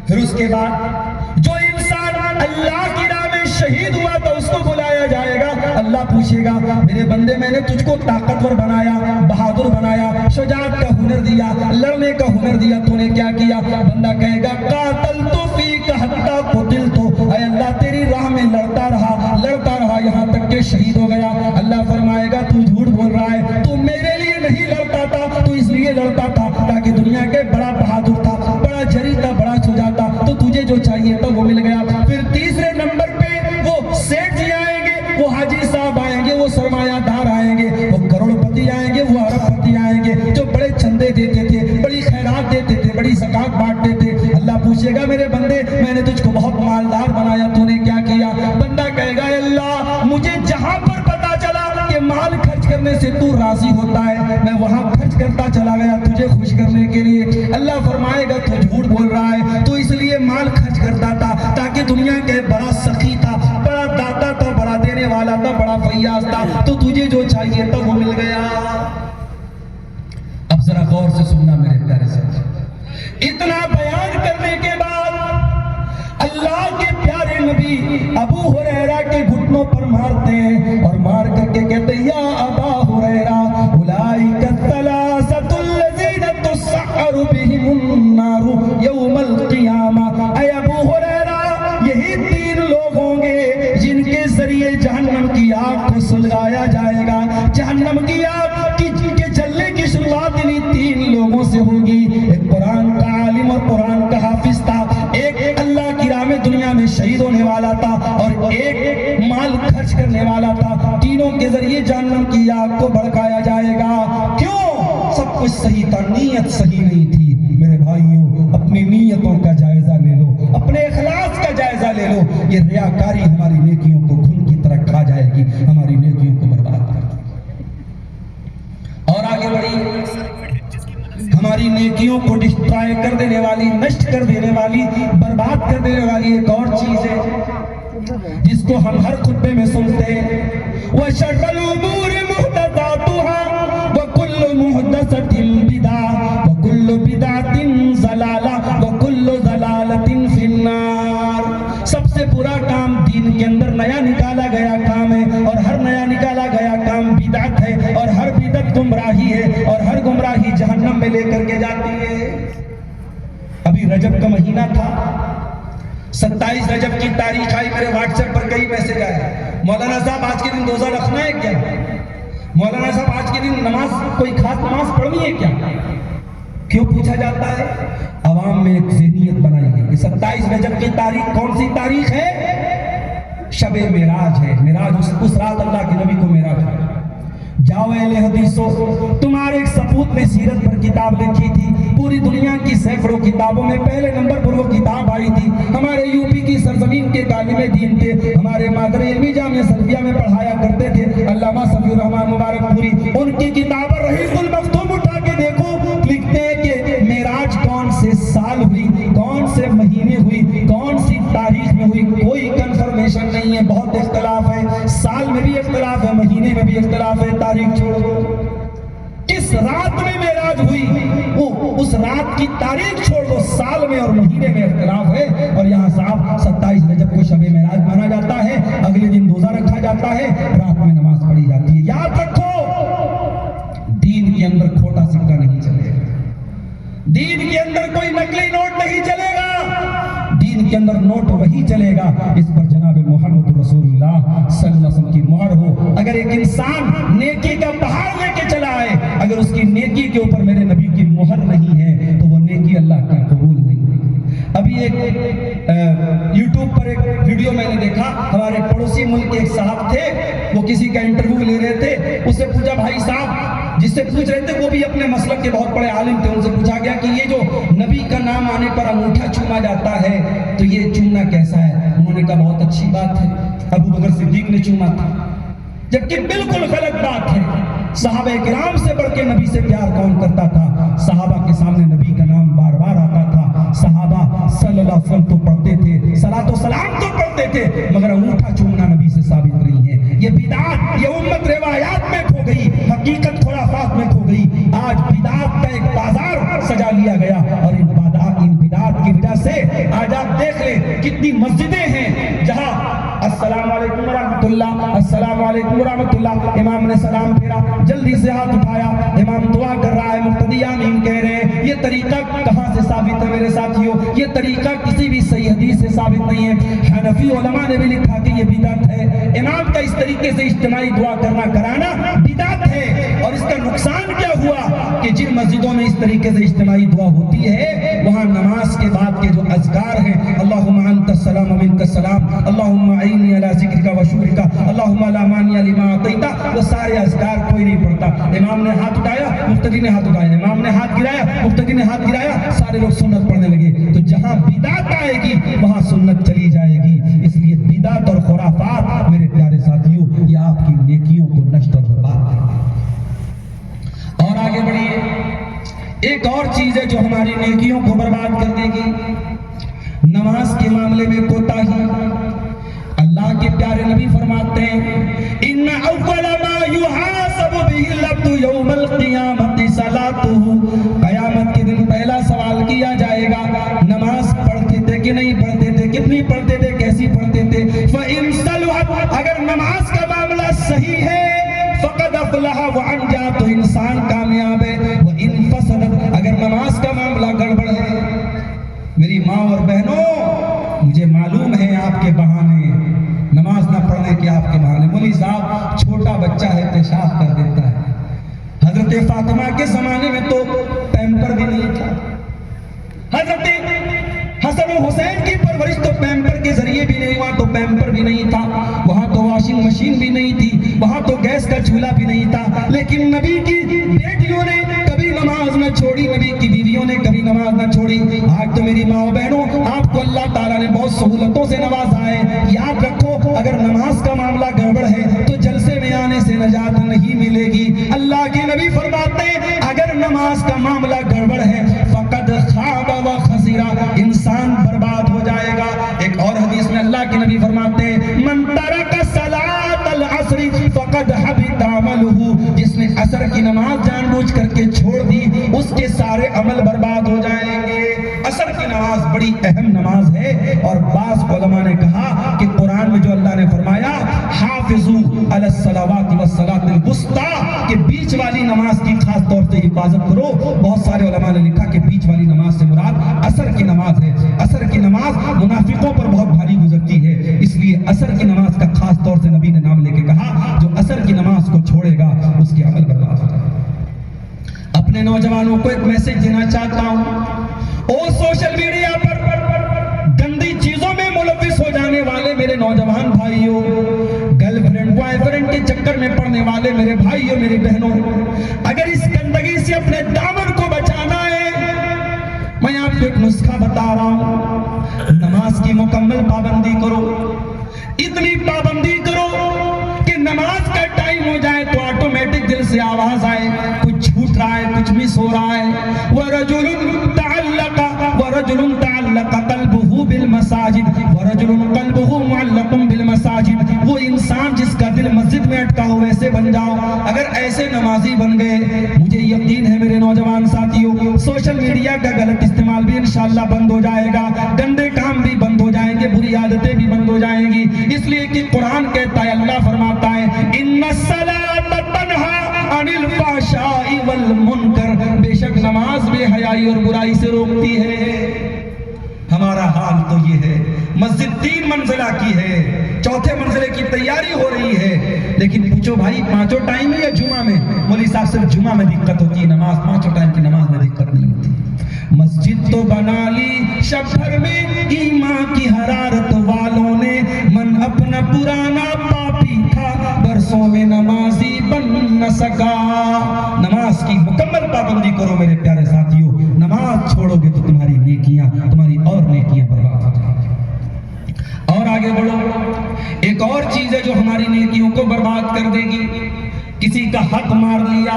پھر اس کے بعد جو انسان اللہ کی راہ میں شہید ہوا تو اس کو بلایا جائے گا، اللہ پوچھے گا میرے بندے میں نے تجھ کو طاقتور بنایا، بہادر بنایا، شجاعت کا ہنر دیا، لڑنے کا ہنر دیا، تو نے کیا کیا؟ بندہ کہے گا قاتلت فیک حتی قتلت، اے اللہ تیری راہ میں لڑتا رہا یہاں تک کہ شہید ہو گیا۔ اللہ فرمائے گا تو جھوٹ بول رہا ہے، تو میرے لیے نہیں لڑتا تھا، تو اس لیے لڑتا تھا تاکہ دنیا کے بڑا بہادر تھا، بڑا جری تھا، بڑا شجاع تھا، تو تجھے جو چاہیے تھا وہ مل گیا۔ پھر تیسرے نمبر پہ وہ سیٹھ جی آئیں گے، وہ حاجی صاحب آئیں گے، وہ سرمایہ دار آئیں گے، وہ کروڑ پتی آئیں گے، وہ ارب پتی آئیں گے، جو بڑے چندے دیتے تھے، بڑی خیرات دیتے تھے، بڑی زکات بانٹتے تھے۔ اللہ پوچھے گا میرے بندے میں نے تجھ کو بہت مالدار بنایا، تو نے کیا کیا؟ بندہ کہے گا اللہ مجھے جہاں پر پتا چلا کہ مال خرچ کرنے سے تو راضی ہوتا ہے، میں وہاں خرچ کرتا چلا گیا تجھے خوش کرنے کے لیے۔ اللہ فرمائے گا تو جھوٹ بول رہا ہے، تو اس لیے مال خرچ کرتا تھا تاکہ دنیا کے بڑا سخی تھا، بڑا داتا تھا، بڑا دینے والا تھا، بڑا فیاض تھا، تو تجھے جو چاہیے تھا وہ مل گیا۔ اب ذرا غور سے سننا میرے پیارے ساتھی، اتنا بیان کرنے کے بعد اللہ کے پیارے نبی ابو ہریرہ کے گھٹنوں پر مارتے ہیں اور مار کر کے کہتے ہیں یا ابا ہریرہ اولئک الثلاثۃ الذین تسعر بهم النار یوم القیامہ، اے ابو ہریرہ یہی تین لوگ ہوں گے جن کے ذریعے جہنم کی آگ کو سلگایا جائے گا۔ جہنم کی آگ کے جلنے کی شروعات انہیں تین لوگوں سے ہوگی، ایک قرآن کا عالم اور قرآن کا حافظ تھا، ایک اللہ کی راہ میں دنیا میں شہید ہونے والا تھا، اور ایک مال خرچ کرنے والا تھا۔ تینوں کے ذریعے جہنم کی آگ کو بھڑکایا جائے گا۔ کیوں؟ سب کچھ صحیح تھا، نیت صحیح نہیں تھی۔ میرے بھائیوں اپنی نیتوں کا جائزہ لے لو، اپنے اخلاص کا جائزہ لے لو۔ یہ ریاکاری ہماری نیکیوں کو خون کی طرح کھا جائے گی، ہماری نیکیوں کو برباد کر دے گی۔ اور آگے بڑھی، ہماری نیکیوں کو ڈسٹرائے کر دینے والی، نشٹ کر دینے والی، برباد کر دینے والی ایک اور چیز ہے جس کو ہم ہر خطبے میں سنتے ہیں، وَشَرَّ الْأُمُورِ مُحْدَثَاتُهَا وَكُلُّ مُحْدَثَةٍ بِدْعَةٌ وَكُلُّ بِدْعَةٍ ضَلَالَةٌ وَكُلُّ ضَلَالَةٍ فِي النَّارِ۔ سب سے برا کام دین کے اندر نیا نکالا گیا کام ہے، اور ہر نیا نکالا گیا کام بدعت ہے، اور ہر بدعت گمراہی ہے، اور ہر گمراہی جہنم میں لے کر کے جاتی ہے۔ ابھی رجب کا مہینہ تھا، 27 رجب کی تاریخ آئی، میرے واٹس ایپ پر کئی میسج آئے، مولانا صاحب آج کے دن روزہ رکھنا ہے کیا؟ مولانا صاحب آج کے دن نماز، کوئی خاص نماز پڑھنی ہے کیا؟ کیوں پوچھا جاتا ہے؟ عوام میں ایک ذہنیت بنائی گئی کہ 27 رجب کی تاریخ کون سی تاریخ ہے؟ شب معراج ہے، معراج اس رات اللہ کے نبی کو معراج ہے۔ جاؤ اہل حدیثو، تمہارے ایک سپوت نے سیرت پر کتاب لکھی تھی، پوری دنیا کی سینکڑوں کتابوں میں پہلے نمبر پر وہ کتاب آئی تھی۔ ہمارے یوپی کی سرزمین کے عالم دین تھے، ہمارے مادر علمی جامعہ سلفیہ میں پڑھایا کرتے تھے، علامہ صفی الرحمن مبارک پوری، ان کی کتاب رحیق المختوم اٹھا کے دیکھو، لکھتے ہیں کہ معراج کون سے سال ہوئی، کون سے مہینے ہوئی، کون سی تاریخ میں ہوئی، کوئی کنفرمیشن نہیں ہے، بہت اختلاف ہے، سال میں بھی اختلاف ہے، مہینے میں بھی اختلاف ہے، تاریخ چھوڑو، کس رات میں معراج ہوئی اس رات کی تاریخ چھوڑ دو، سال میں اور مہینے میں اختلاف ہے۔ اور یہاں صاحب 27 رجب کو شب معراج مانا جاتا ہے، اگلے دن روزہ رکھا جاتا ہے، رات میں نماز پڑھی جاتی ہے۔ یاد رکھو دین کے اندر کھوٹا سکہ نہیں چلے گا، دین کے اندر کوئی نقلی نوٹ نہیں چلے گا، دین کے اندر نوٹ وہی چلے گا اس پر جناب محمد رسول اللہ صلی اللہ علیہ وسلم کی مہر ہو۔ اگر ایک انسان نیکی کا پہاڑ لے کے چلا ہے، اگر اس کی نیکی کے اوپر میرے نبی کی مہر نہیں ہے تو وہ نیکی اللہ کا قبول نہیں ہے۔ ابھی ایک یوٹیوب پر ایک ویڈیو میں نے دیکھا، ہمارے پڑوسی ملک کے ایک صاحب تھے، وہ کسی کا انٹرویو لے رہے تھے، اس سے پوچھا بھائی صاحب، جس سے پوچھ رہے تھے وہ بھی اپنے مسلک کے بہت بڑے عالم تھے، ان سے پوچھا گیا کہ یہ جو نبی کا نام آنے پر انگوٹھا چوما جاتا ہے تو یہ چومنا کیسا ہے؟ انہوں نے کہا بہت اچھی بات ہے، ابو بکر صدیق نے چوما تھا، جبکہ بالکل غلط بات ہے۔ صحابہ کرام سے بڑھ کے نبی سے پیار کون کرتا تھا؟ صحابہ کے سامنے نبی کا نام بار بار آتا تھا، صحابہ صلی اللہ علیہ وسلم تو پڑھتے تھے، صلاۃ و سلام تو پڑھتے تھے، مگر انگوٹھا چومنا نبی سے ثابت نہیں ہے۔ یہ بدعت، یہ امت روایات میں کھو گئی، حقیقت خرافات میں کھو گئی۔ آج بدعت کا ایک بازار سجا لیا گیا، اور ان بدعت کی وجہ سے آج آپ دیکھ لیں کتنی مسجدیں ہیں جہاں السلام علیکم ورحمۃ اللہ، السلام علیکم ورحمۃ اللہ، امام نے سلام پھیرا، جلدی سے ہاتھ اٹھایا، امام دعا کر رہا ہے، مقتدی آمین کہہ رہے ہیں۔ یہ طریقہ کہاں سے ثابت ہے میرے ساتھیوں؟ یہ طریقہ کسی بھی صحیح حدیث سے ثابت نہیں ہے۔ حنفی علماء نے بھی لکھا کہ یہ بدعت ہے۔ امام کا اس طریقے سے اجتماعی دعا کرانا بدعت ہے، اور اس کا نقصان کیا ہوا کہ جن مسجدوں میں اس طریقے سے اجتماعی دعا ہوتی ہے وہاں نماز کے بعد کے جو اذکار ہیں، اللہم انت السلام و منک السلام، اللہم اعینی علی ذکرک و شکرک، اللہم لا مانع لما اعطیت، وہ سارے اذکار کوئی نہیں پڑھتا۔ امام نے ہاتھ اٹھایا، مقتدی نے ہاتھ اٹھایا، امام نے ہاتھ گرایا، مقتدی نے ہاتھ گرایا، سارے لوگ سنت پڑھنے لگے۔ تو جہاں بدعت آئے گی وہاں سنت چلی جائے گی۔ اس لیے بدعت اور خرافات میرے پیارے ساتھیوں یہ آپ کی نیکیوں کو نشٹ اور برباد کرتے ہیں۔ اور آگے بڑھیے، ایک اور چیز ہے جو ہماری نیکیوں کو برباد کر دے گی، نماز کے معاملے میں کوتاہی۔ اللہ کے پیارے نبی فرماتے ہیں ان اول ما یحاسب به العبد یوم القیامت صلاتہ، قیامت کے دن پہلا سوال کیا جائے گا نماز پڑھتے تھے کہ نہیں پڑھتے تھے، کتنی پڑھتے تھے، کیسی پڑھتے تھے۔ فإن صلحت، اگر نماز کا معاملہ صحیح ہے فقد افلح وانجا، تو انسان کامیاب ہے۔ وإن فسدت، اگر نماز کا معاملہ گڑبڑ ہے، میری ماں اور بہنوں مجھے معلوم ہے آپ کے بہانے، نماز نہ پڑھنے کے آپ کے بہانے۔ مولوی صاحب چھوٹا بچہ ہے پیشاب کر دیتا ہے، حضرت فاطمہ کے زمانے میں تو پیمپر بھی نہیں تھا، حضرت حسن و حسین کی پرورش تو پیمپر کے ذریعے بھی نہیں ہوا، تو پیمپر بھی نہیں تھا، وہاں تو واشنگ مشین بھی نہیں تھی، وہاں تو گیس کا چولہا بھی نہیں تھا، لیکن نبی کی بیٹیوں نے کبھی نماز نہ چھوڑی، نبی کی بیویوں نے کبھی نماز نہ چھوڑی۔ آج تو میری ماں و بہنوں آپ کو اللہ تعالیٰ نے بہت سہولتوں سے نوازا ہے، یاد رکھو اگر نماز کا معاملہ گڑبڑ ہے تو جلسے میں آنے سے نجات نہیں ملے گی۔ اللہ کے نبی فرماتے ہیں اگر نماز کا معاملہ گڑبڑ ہے فقد خاب و خسرا، انسان برباد ہو جائے گا۔ ایک اور حدیث میں اللہ کے نبی فرماتے ہیں من ترک صلاۃ العصر فقد حبط عملہ، جس نے عصر کی نماز جان بوجھ کر کے چھوڑ دی اس کے سارے عمل برباد ہو جائیں گے۔ عصر کی نماز بڑی اہم نماز ہے، اور بعض علماء نے کہا کہ قرآن میں جو اللہ نے فرمایا حافظوا علی الصلوات والصلاۃ الوسطی، کہ بیچ والی نماز کی خاص طور سے حفاظت کرو، بہت سارے علماء نے لکھا کہ بیچ والی نماز سے مراد عصر کی نماز ہے۔ عصر کی نماز منافقوں پر بہت بھاری گزرتی ہے، اس لیے عصر کی نماز کا خاص طور سے نبی نے نام لے کے کہا جو عصر کی نماز کو چھوڑے گا اس کے عمل برباد ہو جائے گا۔ اپنے نوجوانوں کو ایک میسج دینا چاہتا ہوں، اور سوشل میڈیا پر گندی چیزوں میں ملوث ہو جانے والے میرے نوجوان بھائیوں، گرل فرینڈ بوائے فرینڈ کے چکر میں پڑنے والے میرے بھائیوں میری بہنوں، اگر اس گندگی سے اپنے دامن کو بچانا ہے میں آپ کو ایک نسخہ بتا رہا ہوں، نماز کی مکمل پابندی کرو، اتنی پابندی کرو کہ نماز کا ٹائم ہو جائے تو آٹومیٹک دل سے آواز آئے کچھ چھوٹ رہا ہے، کچھ مس ہو رہا ہے۔ وَرَجُلٌ تعلق قلبه بالمساجد ورجل قلبه معلق بالمساجد، وہ انسان جس کا دل مسجد میں اٹکا ہو ویسے بن جاؤ۔ اگر ایسے نمازی بن گئے، مجھے یقین ہے میرے نوجوان ساتھیوں سوشل میڈیا کا غلط استعمال بھی انشاءاللہ بند ہو جائے گا، گندے کام بھی بند ہو جائیں گے، بری عادتیں بھی بند ہو جائیں گی، اس لیے کہ قرآن کہتا ہے، اللہ فرماتا ہے ان الصلاۃ تنہی عن الفحشاء والمنکر، بے شک نماز بے حیائی اور برائی سے روکتی ہے۔ ہمارا حال تو یہ ہے، مسجد 3 منزلہ کی ہے، 4تھے منزلے کی تیاری ہو رہی ہے، لیکن پوچھو بھائی 5 ٹائم میں یا جمعہ میں؟ مولوی صاحب صرف جمعہ میں دقت ہوتی ہے، نماز 5 ٹائم کی نماز میں دقت نہیں ہوتی۔ مسجد تو بنا لی شب بھر میں ایمان کی حرارت والوں نے، من اپنا پرانا پاپی تھا برسوں میں نمازی بن نہ سکا۔ نماز کی مکمل پابندی کرو میرے پیارے ساتھیوں، نماز چھوڑو گے تو تمہاری نیکیاں، تمہاری اور نیکیاں برباد ہو جائیں گی۔ اور آگے بڑھو، ایک اور چیز ہے جو ہماری نیکیوں کو برباد کر دے گی، کسی کا حق مار لیا،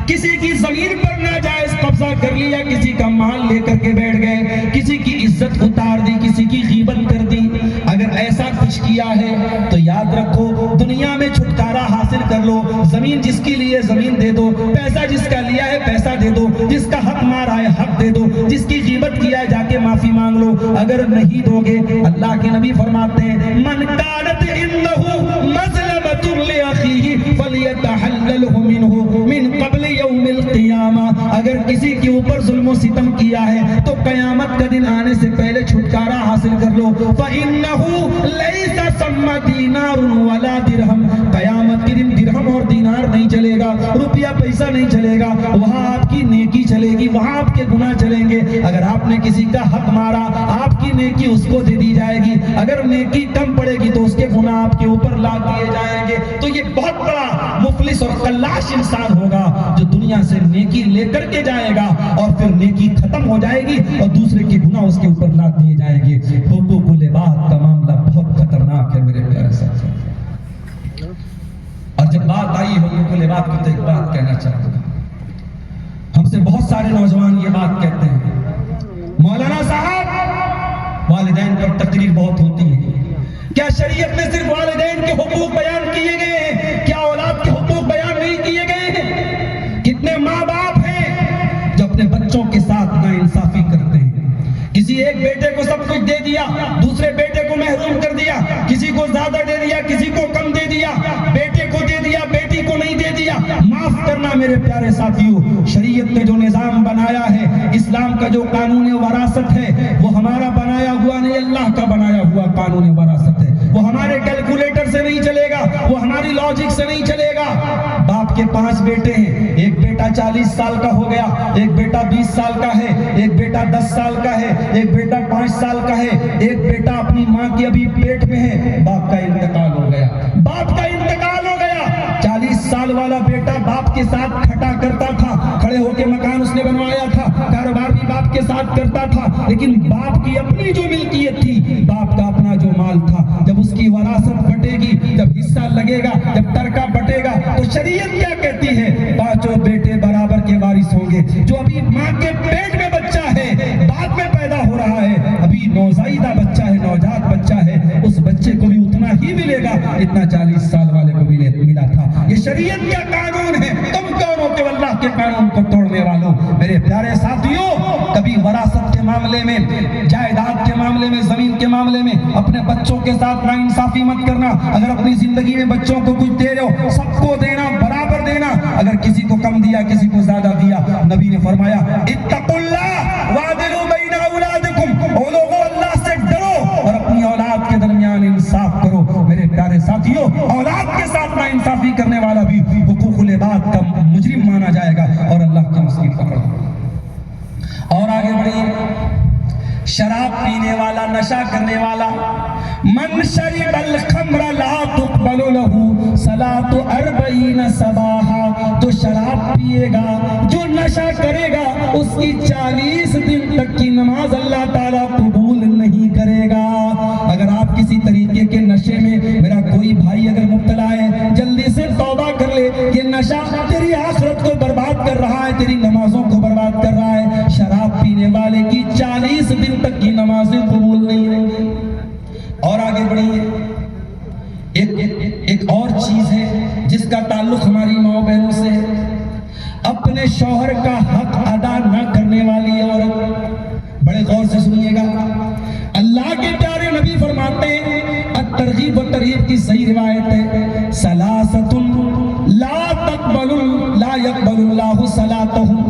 کسی کی زمین پر ناجائز قبضہ کر لیا، کسی کا مال لے کر کے بیٹھ گئے، کسی کی عزت اتار دی، کسی کی غیبت کر دی، اگر ایسا کچھ کیا ہے تو یاد رکھو دنیا میں چھٹکارا حاصل کر لو، زمین جس کی لیے زمین دے دو، پیسہ جس کا لیا ہے پیسہ دے دو، جس کا حق مارا ہے حق دے دو، جس کی غیبت کیا ہے جا کے معافی مانگ لو، اگر نہیں دو گے اللہ کے نبی فرماتے ہیں من کانت عنده مظلمۃ لاخیہ فلیتحللہ منہ من قبل یوم القیامہ، اگر کسی کے اوپر ظلم و ستم کیا ہے تو قیامت کا دن آنے سے پہلے چھٹکارا حاصل کر لو، فإنہ لیس ثم دینار ولا درہم، قیامت کے دن درہم اور دینار نہیں چلے گا، روپیہ پیسہ نہیں چلے گا، وہاں آپ کی نیکی چلے گی، وہاں آپ کے گناہ چلیں گے، اگر آپ نے کسی کا حق مارا آپ کی نیکی اس کو دے دی جائے گی، اگر نیکی کم پڑے گی تو اس کے گناہ آپ کے اوپر لاد دیے جائیں گے، تو یہ بہت بڑا مفلس اور قلاش انسان ہوگا جو دنیا سے نیکی لے کر کے جائے گا اور پھر نیکی ختم ہو جائے گی اور دوسرے کے گناہ اس کے اوپر لاد دیے جائیں گے۔ حقوق العباد کا معاملہ بہت خطرناک ہے میرے پیارے ساتھیو، اور جب بات آئی حقوق العباد کی تو ایک بات کہنا چاہتا ہوں، ہم سے بہت سارے نوجوان یہ بات کہتے ہیں مولانا صاحب والدین پر تقریر بہت ہوتی ہے، کیا شریعت میں صرف والدین کے حقوق بیان کیے گئے ہیں؟ کیا اولاد کے حقوق بیان نہیں کیے گئے ہیں؟ کتنے ماں باپ ہیں جو اپنے بچوں کے ساتھ ناانصافی کرتے ہیں، کسی ایک بیٹے کو سب کچھ دے دیا، دوسرے بیٹے کو محروم کر دیا، کسی کو زیادہ دے دیا، کسی کو کم دے دیا، بیٹے کو دے دیا بیٹی کو نہیں دے دیا۔ معاف کرنا میرے پیارے ساتھیو، شریعت نے جو نظام بنایا ہے، اسلام کا جو قانون وراثت ہے وہ ہمارا بنایا ہوا نہیں، اللہ کا بنایا ہوا قانون وراثت ہے، وہ ہمارے کیلکولیٹر سے نہیں چلے گا، وہ ہماری لاجک سے نہیں چلے گا۔ باپ کے 5 بیٹے ہیں، ایک بیٹا 40 سال کا ہو گیا، ایک بیٹا 20 سال کا ہے، ایک بیٹا 10 سال کا ہے، ایک بیٹا 5 سال کا ہے، ایک بیٹا اپنی ماں کی ابھی پیٹ میں ہے، باپ کا انتقال ہو گیا، باپ کا انتقال ہو گیا۔ 40 سال والا بیٹا باپ کے ساتھ کھٹا کرتا تھا، کھڑے ہو کے مکان اس نے بنوایا تھا، کاروبار بھی باپ کے ساتھ کرتا تھا، لیکن باپ کی اپنی جو ملکیت تھی، باپ کا اپنا جو مال تھا، جب اس کی وراثت بٹے گی، جب حصہ لگے گا، جب ترکہ بٹے گا تو شریعت کیا کہتی ہے؟ 5 بیٹے برابر کے وارث ہوں گے۔ جو ابھی ماں کے پیٹ میں بچہ ہے، بعد میں پیدا ہو رہا ہے، ابھی نوزائیدہ بچہ ہے، نوجات بچہ ہے، اس بچے کو بھی اتنا ہی ملے گا اتنا 40 سال والے کو ملا تھا۔ یہ شریعت کا قانون ہے، تم کون ہو کہ اللہ کے قانون کو توڑنے والوں؟ میرے پیارے ساتھیوں، کبھی وراثت کے معاملے میں، جائیداد کے معاملے میں، زمین کے معاملے میں اپنے بچوں کے ساتھ ناانصافی مت کرنا۔ اگر اپنی زندگی میں بچوں کو کچھ دے رہے ہو، سب کو دینا، برابر دینا، اگر کسی کو کم دیا کسی کو زیادہ دیا، نبی نے فرمایا اتقوا اللہ وعدلوا بین اولادکم، او لوگوں اللہ سے ڈرو اور اپنی اولاد کے درمیان انصاف کرو۔ میرے پیارے ساتھیوں، اولاد کے ساتھ ناانصافی کرنے والا بھی حقوق العباد کا مجرم مانا جائے گا اور اللہ کی مصیبت پکڑ۔ اور آگے بڑھیے، شراب پینے والا، نشہ کرنے والا، من شرب الخمر لا تقبل له صلاة 40 صباحا، تو شراب پیے گا، جو نشہ کرے گا، اس کی 40 دن تک کی نماز اللہ تعالیٰ قبول نہیں کرے گا۔ اگر آپ کسی طریقے کے نشے میں، میرا کوئی بھائی اگر مبتلا ہے، جلدی سے توبہ کر لے، یہ نشہ تیری آخرت کو برباد کر رہا ہے، تیری نمازوں کو برباد کر رہا ہے۔ شراب پینے والے کی 40 دن تک کی نمازیں قبول نہیں ہوں گی۔ اور آگے بڑھیے، ایک اور چیز ہے جس کا تعلق ہماری ماں بہنوں سے ہے، اپنے شوہر کا حق ادا نہ کرنے والی عورت۔ بڑے غور سے سنیے گا، اللہ کے پیارے نبی فرماتے ہیں، الترغیب و ترہیب کی صحیح روایت ہے، ثلاثۃ لا يقبل اللہ صلاتهم،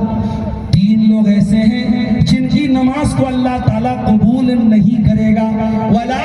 3 لوگ ایسے ہیں جن کی نماز کو اللہ تعالیٰ قبول نہیں کرے گا، ولا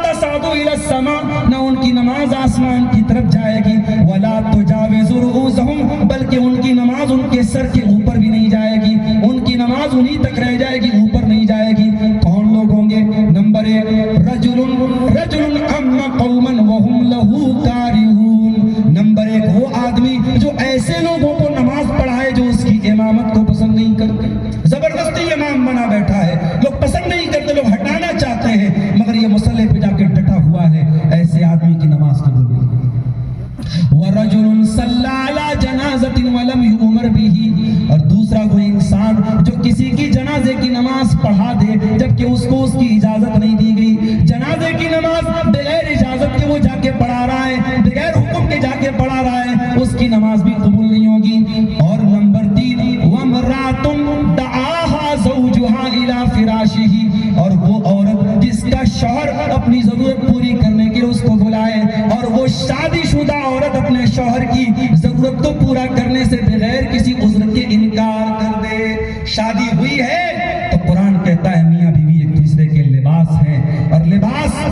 تصعد الى السماء، نہ ان کی نماز آسمان کی طرف جائے گی، ولا تجاوز رؤوسهم، بلکہ ان کی نماز ان کے سر کے اوپر بھی نہیں جائے گی، ان کی نماز انہی تک رہ جائے گی، اوپر نہیں جائے گی۔ کون لوگ ہوں گے؟ نمبر 1، رجل ام قوما وهم له کارہون، نمبر 1 وہ آدمی جو ایسے لوگوں کو نماز پڑھائے جو اس کی امامت کو پسند نہیں کرتے، زبردستی امام بنا بیٹھا ہے، لوگ پسند نہیں کرتے، لوگ ہٹانا چاہتے ہیں، مگر یہ مصلی پہ جا کے ڈٹا ہوا ہے، ایسے آدمی کی نماز قبول نہیں۔ وَرَجُلٌ صَلَّى عَلَى جَنَازَةٍ وَلَمْ يُؤْمَرْ بِهِ، اور دوسرا کوئی انسان جو کسی کی جنازے کی نماز پڑھا دے جبکہ اس کو اس کی اجازت نہیں دی گئی، جنازے کی نماز بغیر اجازت کے وہ جا کے پڑھا رہا ہے، بغیر حکم کے جا کے پڑھا رہا ہے، اس کی نماز بھی قبول نہیں ہوگی۔ اور نمبر 3، وَامْرَأَةٌ دَعَاهَا زَوْجُهَا إِلَى فِرَاشِهِ، اور وہ عورت جس کا شوہر اپنی ضرورت پوری کرنے کے لیے اس کو بلائے، اور وہ شادی شدہ عورت اپنے شوہر کی ضرورت کو پورا کرنے سے بغیر کسی عذر کے انکار کر دے۔ شادی ہوئی ہے تو قرآن کہتا ہے میاں بیوی ایک دوسرے کے لباس ہیں، اور لباس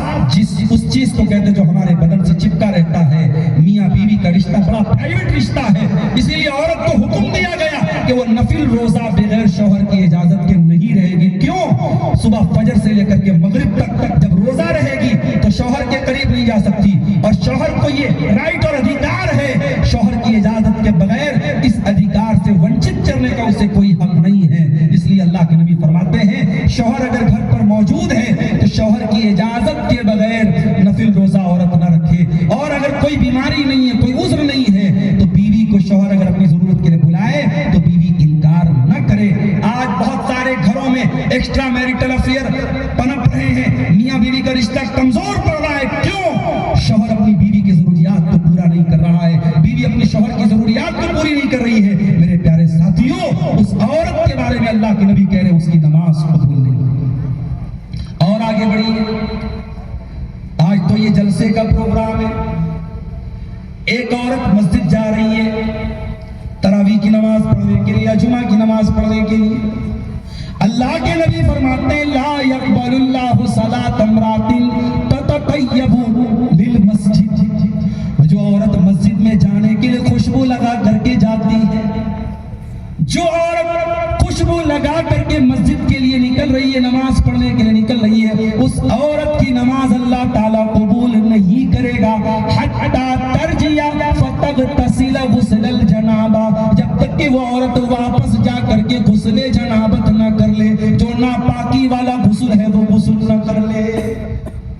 اس چیز کو کہتے ہیں جو ہمارے بدن سے چپکا رہتا ہے۔ میاں بیوی کا رشتہ بڑا پرائیویٹ رشتہ ہے، اسی لیے عورت کو حکم دیا گیا کہ وہ نفل روزہ بغیر شوہر کی اجازت کے نہیں رہے گی۔ کیوں؟ صبح فجر سے لے کر کے مغرب تک جب روزہ رہے گی تو شوہر کے قریب نہیں جا سکتی، اور شوہر کو یہ رائٹ اور ادھیکار ہے، شوہر کی اجازت کے بغیر اس ادھیکار سے ونچت کرنے کا اسے کوئی حق نہیں ہے۔ اس لیے اللہ کے نبی فرماتے ہیں شوہر اگر گھر پر موجود ہے تو شوہر کی اجازت کے بغیر نفل روزہ عورت نہ رکھے، اور اگر کوئی بیماری نہیں ہے، کوئی عذر نہیں ہے تو بیوی کو شوہر اگر اپنی ضرورت کے لیے بلائے تو بیوی انکار نہ کرے۔ آج بہت سارے گھروں میں ایکسٹرا میریٹل افیئر پنپ رہے ہیں، میاں بیوی کا رشتہ کمزور پڑ رہا ہے۔ کیوں؟ شوہر اپنی بیوی کی ضروریات کو پورا نہیں کر رہا ہے، بیوی اپنی شوہر کی ضروریات کو پوری نہیں کر رہی ہے۔ میرے پیارے ساتھیوں، اس عورت کے بارے میں اللہ کے نبی کہہ رہے ہیں اس کی نماز قبول نہیں۔ اور آگے بڑھیے، آج تو یہ جلسے کا پروگرام ہے، ایک عورت مسجد جا رہی ہے تراویح کی نماز پڑھنے کے لیے یا جمعہ کی نماز پڑھنے کے لیے، اللہ کے نبی فرماتے ہیں لا يقبل اللہ صلاة امرأة تتطیب للمسجد، جو عورت مسجد میں جانے کے لیے خوشبو لگا کر کے جاتی ہے، جو عورت خوشبو لگا کر کے مسجد کے لیے نکل رہی ہے، نماز پڑھنے کے لیے نکل رہی ہے، اس عورت کی نماز اللہ تعالیٰ قبول نہیں کرے گا حتی ترجیہ فتغتسل غسل الجنابہ، جب تک کہ وہ عورت واپس جا کر کے غسل جنابت نہ کر لے، جو ناپاکی والا غسل ہے وہ غسل نہ کر لے،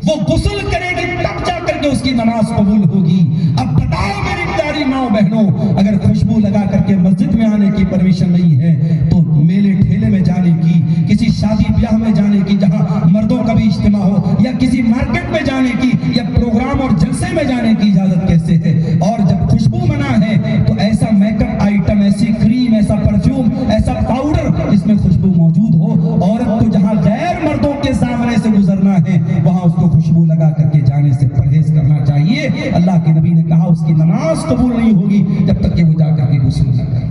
وہ غسل کرے گی تب جا کر کے اس کی نماز قبول ہوگی۔ اب بتاؤ میری پیاری ماں بہنوں، اگر خوشبو لگا کر کے مسجد میں آنے کی پرمیشن نہیں ہے تو میلے ٹھیلے میں جانے کی، کسی شادی بیاہ میں جانے کی جہاں مردوں کا بھی اجتماع ہو، یا کسی مارکیٹ میں جانے کی یا پروگرام اور جلسے میں جانے کی اجازت کیسے ہے؟ اور جب خوشبو منع ہے تو ایسا میک اپ آئٹم، ایسی کریم، ایسا پرفیوم، ایسا پاؤڈر جس میں خوشبو موجود ہو، عورت کو جہاں غیر مردوں کے سامنے سے گزرنا ہے وہاں اس کو خوشبو لگا کر کے جانے سے پرہیز کرنا چاہیے۔ اللہ کے نبی نے کہا اس کی نماز قبول نہیں ہوگی جب تک کہ وہ جا کر کے غسل نہ کرے۔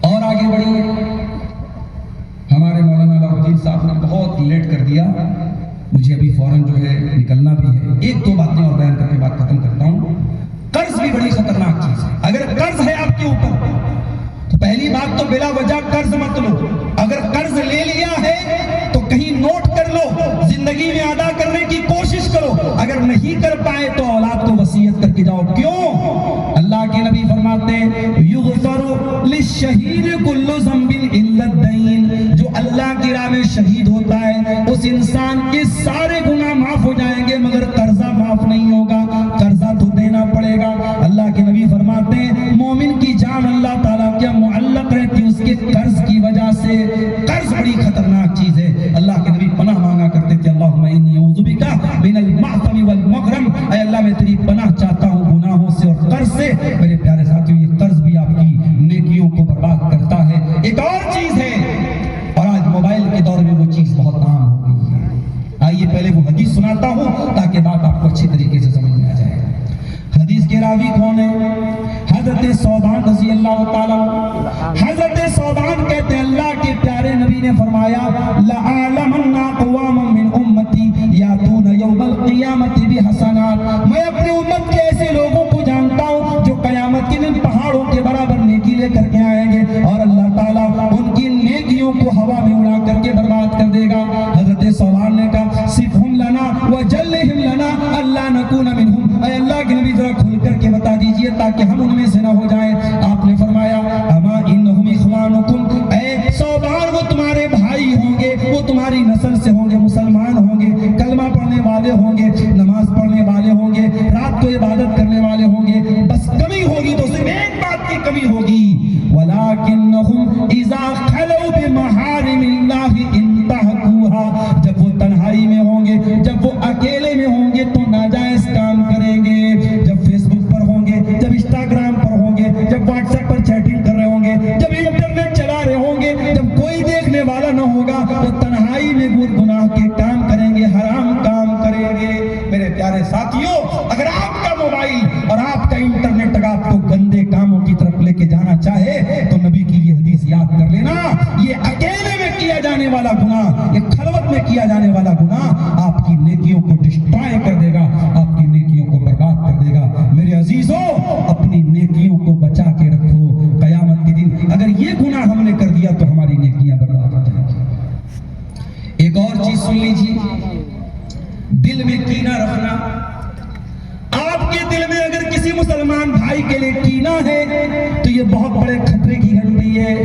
اور آگے بڑھیے، ہمارے مولانا علاؤالدین صاحب نے بہت لیٹ کر دیا، مجھے ابھی فوراً جو ہے نکلنا بھی ہے، ایک دو باتیں اور بیان کر کے بات ختم کرتا ہوں۔ قرض بھی بڑی خطرناک چیز ہے، اگر قرض ہے آپ کے اوپر تو پہلی بات تو بلا وجہ قرض مت لو، اگر قرض لے لیا ہے تو کہیں نوٹ کر لو، زندگی میں ادا کرنے کی کوشش کرو، اگر نہیں کر پائے تو اولاد کو وصیت کر کے جاؤ۔ کیوں؟ اللہ کے نبی فرماتے ہیں یغفر للشہید کل ذنب الا الدین، جو اللہ کی راہ میں شہید ہوتا ہے اس انسان کے سارے گناہ معاف ہو جائیں گے مگر قرضہ معاف نہیں ہوگا، قرضہ تو دینا پڑے گا۔ اللہ کے نبی فرماتے ہیں مومن کی جان اللہ تعالیٰ کیا معلق رہتی ہے اس کے قرض کی وجہ سے۔ قرض بڑی خطرناک چیز ہے، اللہ کے نبی پناہ مانگا کرتے تھے اللہم انی اعوذ بک من المعثم والمغرم، اے اللہ میں تیری پناہ چاہتا ہوں گناہوں سے اور قرض سے۔ میرے پیارے ساتھیوں، یہ قرض بھی آپ کی نیکیوں کو برباد کرتا ہے۔ ایک اور چیز ہے، اور آج موبائل کے دور میں وہ چیز بہت عام ہو گئی ہے، آئیے پہلے وہ حدیث سناتا ہوں تاکہ بات آپ کو اچھی طریقے سے سمجھ میں آ جائے۔ حدیث کے راوی کون ہے؟ حضرت ثوبان رضی اللہ تعالیٰ۔ حضرت ثوبان کہتے ہیں اللہ کے پیارے نبی نے فرمایا لَأَعْلَمَنَّ أَقْوَامًا مِّنْ أُمَّتِي يَأْتُونَ يَوْمَ الْقِيَامَةِ بِحَسَنَاتٍ، میں اپنے امت کے ایسے لوگوں کو جانتا ہوں جو قیامت کے دن پہاڑوں کے برابر نیکی لے کر کے آئیں گے اور اللہ تعالیٰ ان کی نیکیوں کو ہوا میں اڑا کر کے برباد کر دے گا۔ حضرت ثوبان نے کہا صفہم لنا وجلہم لنا اللہ نکون منہم، اے اللہ کے نبی ذرا کھل کر کے بتا دیجئے تاکہ ہم ان میں سے نہ ہو جائیں۔ آپ نے فرمایا اما انہم اخوانکم، اے ثوبان وہ تمہارے بھائی ہوں گے، وہ تمہاری نسل سے ہوں گے، مسلمان ہوں گے، کلمہ پڑھنے والے ہوں گے، نماز پڑھنے والے ہوں گے، رات کو عبادت کرنے والے ہوں گے، اور آپ کا انٹرنیٹ اگر آپ کو گندے کاموں کی طرف لے کے جانا چاہے تو نبی کی یہ حدیث یاد کر لینا، یہ اکیلے میں کیا جانے والا گناہ، یہ خلوت میں کیا جانے والا گناہ آپ کی نیکیوں کو ڈسٹرائے کر دے گا، آپ کی نیکیوں کو برباد کر دے گا۔ میرے عزیزوں، اپنی نیکیوں کو بچا کے رکھو، قیامت کے دن اگر یہ گناہ ہم نے کر دیا تو ہماری نیکیاں برباد ہو جائیں گی۔ ایک اور چیز سن لیجیے، دل میں کینہ رکھنا۔ آپ کے دل میں اگر کسی مسلمان بھائی کے لیے کینہ ہے تو یہ بہت بڑے خطرے کی گھنٹی ہے۔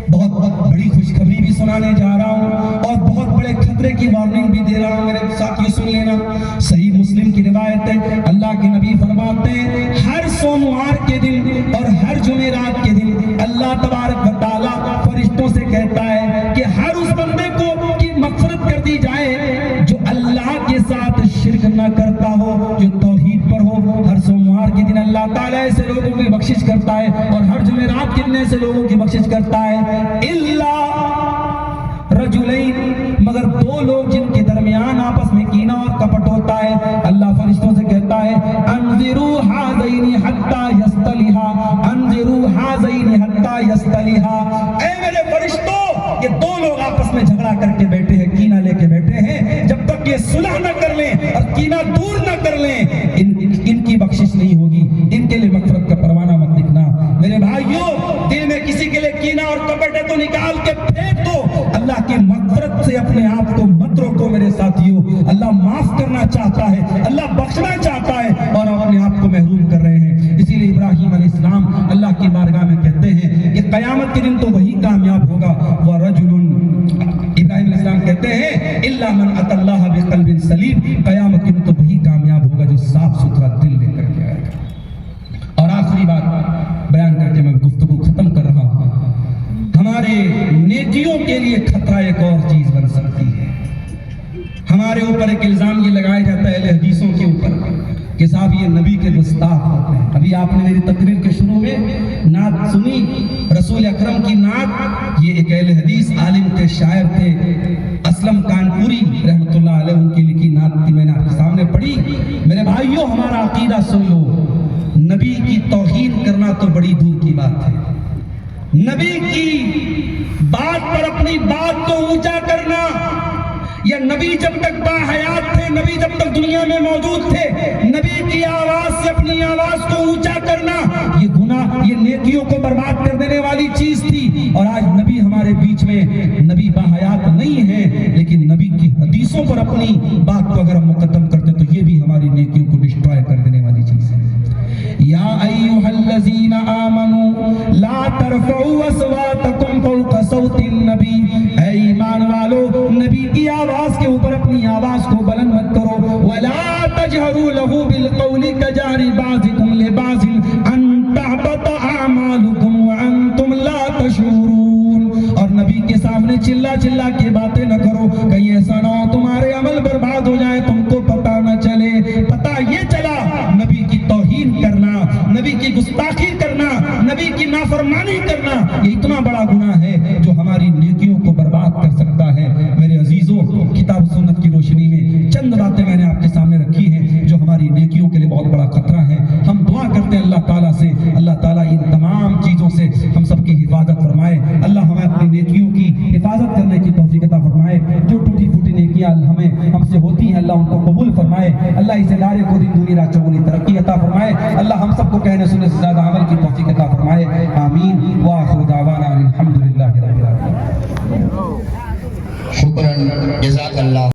بہت بڑی خوشخبری بھی سنانے جا رہا ہوں اور بہت بڑے خطرے کی وارننگ بھی دے رہا ہوں، میرے ساتھ یہ سن لینا۔ صحیح مسلم کی روایت ہے، اللہ کے نبی فرماتے ہیں ہر سوموار کے دن اور ہر جمعرات کے دن اللہ تبارک و تعالیٰ فرشتوں سے کہتا ہے کہ ہر اس بندے کو کی مغفرت کر دی جائے جو اللہ کے ساتھ شرک نہ کرتا ہو، جو توحید پر ہو۔ ہر سوموار کے دن اللہ تعالیٰ ایسے لوگوں کی بخشش کرتا ہے اور ہر جمعرات کے دن ایسے لوگوں کی بخشش کرتا ہے، اللہ رجلین، مگر دو لوگ جن کے درمیان آپس میں کینہ اور کپٹ ہوتا ہے، اللہ فرشتوں سے کہتا ہے انظروا ھذین حتی یصطلحا، انظروا ھذین حتی یصطلحا، اے میرے فرشتوں، یہ دو لوگ آپس میں جھگڑا کر کے بیٹھے ہیں، کینہ لے کے بیٹھے ہیں، جب تک یہ صلح نہ کر لیں اور کینہ دور نہ کر لیں ان کی بخشش نہیں ہوگی، ان کے لیے مغفرت کا پروانہ مت لکھنا۔ میرے بھائیوں، دل میں کسی کے لیے کینہ اور کپٹ ہے تو نکال کے پھینک دو، اللہ کی مغفرت سے اپنے آپ کو مت روکو میرے ساتھیوں۔ اللہ معاف کرنا چاہتا ہے، اللہ بخشنا چاہتا ہے اور ہم اپنے آپ کو محروم کر رہے ہیں۔ اسی لیے ابراہیم علیہ السلام اللہ کی بارگاہ میں کہتے ہیں کہ قیامت کے دن تو وہی کامیاب ہوگا، وَرَجُلٌ، ابراہیم علیہ السلام کہتے ہیں إِلَّا مَنْ أَتَى اللَّهَ بِقَلْبٍ سَلِيمٍ، قیامت کے دن تو وہی کامیاب ہوگا جو صاف ستھرا دل لے کر کے آئے گا۔ اور آخری بات بیان کر کے میں گفتگو ختم کر رہا ہوں، ہمارے نیکیوں کے لیے خطرہ ایک اور چیز بن سکتی ہے۔ ہمارے اوپر ایک الزام یہ لگایا جاتا ہے اہل حدیثوں کے اوپر کہ صاحب یہ نبی کے گستاخ ہوتے ہیں۔ ابھی آپ نے میری تقریر کے شروع میں نعت سنی، رسول اکرم کی نعت، یہ ایک اہل حدیث عالم تھے، شاعر تھے، اسلم کانپوری رحمۃ اللہ علیہ، ان کی لکھی نعت تھی، میں نے آپ کے سامنے پڑھی۔ میرے بھائیوں، ہمارا عقیدہ سن لو، نبی کی توہین کرنا تو بڑی دور کی بات ہے، نبی کی بات پر اپنی بات کو اونچا کرنا، یا نبی جب تک باحیات تھے، نبی جب تک دنیا میں موجود تھے، نبی کی آواز سے اپنی آواز کو اونچا کرنا، یہ گناہ، یہ نیکیوں کو برباد کر دینے والی چیز تھی۔ اور آج نبی ہمارے بیچ میں، نبی باحیات نہیں ہے، لیکن نبی کی حدیثوں پر اپنی بات کو اگر ہم مقدم کرتے تو یہ بھی ہماری نیکیوں کو ڈسٹرائے کر دینے والی چیز ہے۔ یا ایھا الذین آمنوا لا ترفعوا اصواتکم فوق صوت النبی، اے ایمان والو، نبی کی آواز کے اوپر اپنی آواز کو بلند مت کرو، ولا تجہروا لہ بالقول کجہر بعضکم لبعض ان تحبط اعمالکم وانتم لا تشعرون، اور نبی کے سامنے چلا چلا کے باتیں نہ کرو، کہیں ایسا نہ ہو تمہارے عمل برباد ہو جائے، تم کو پتہ نہ چلے۔ پتہ یہ چلا نبی کی توہین کرنا، نبی کی گستاخی کرنا، نبی کی نافرمانی کرنا، یہ اتنا بڑا گناہ ہے جو ہماری نیکیوں کو برباد کر سکتا ہے۔ میرے عزیزوں، کتاب و سنت کی روشنی میں چند باتیں میں نے آپ کے سامنے رکھی ہیں جو ہماری نیکیوں کے لیے بہت بڑا خطرہ ہے۔ ہم دعا کرتے ہیں اللہ تعالیٰ سے، اللہ تعالیٰ ان تمام چیزوں سے ہم سب کی حفاظت فرمائے، اللہ ہمیں اپنی نیکیوں کی حفاظت کرنے کی توفیق عطا فرمائے، جو ٹوٹی پھوٹی نیکیاں ہم سے ہوتی ہیں اللہ ان کو قبول فرمائے، اللہ اس ادارے کو دین دنیا رات چوگنی ترقی عطا فرمائے، اللہ ہم سب کو کہنے سننے سے زیادہ عمل کی توفیق عطا فرمائے، آمین، وآخر دعوانا الحمدللہ رب العالمین۔ شکراً، جزاک اللہ۔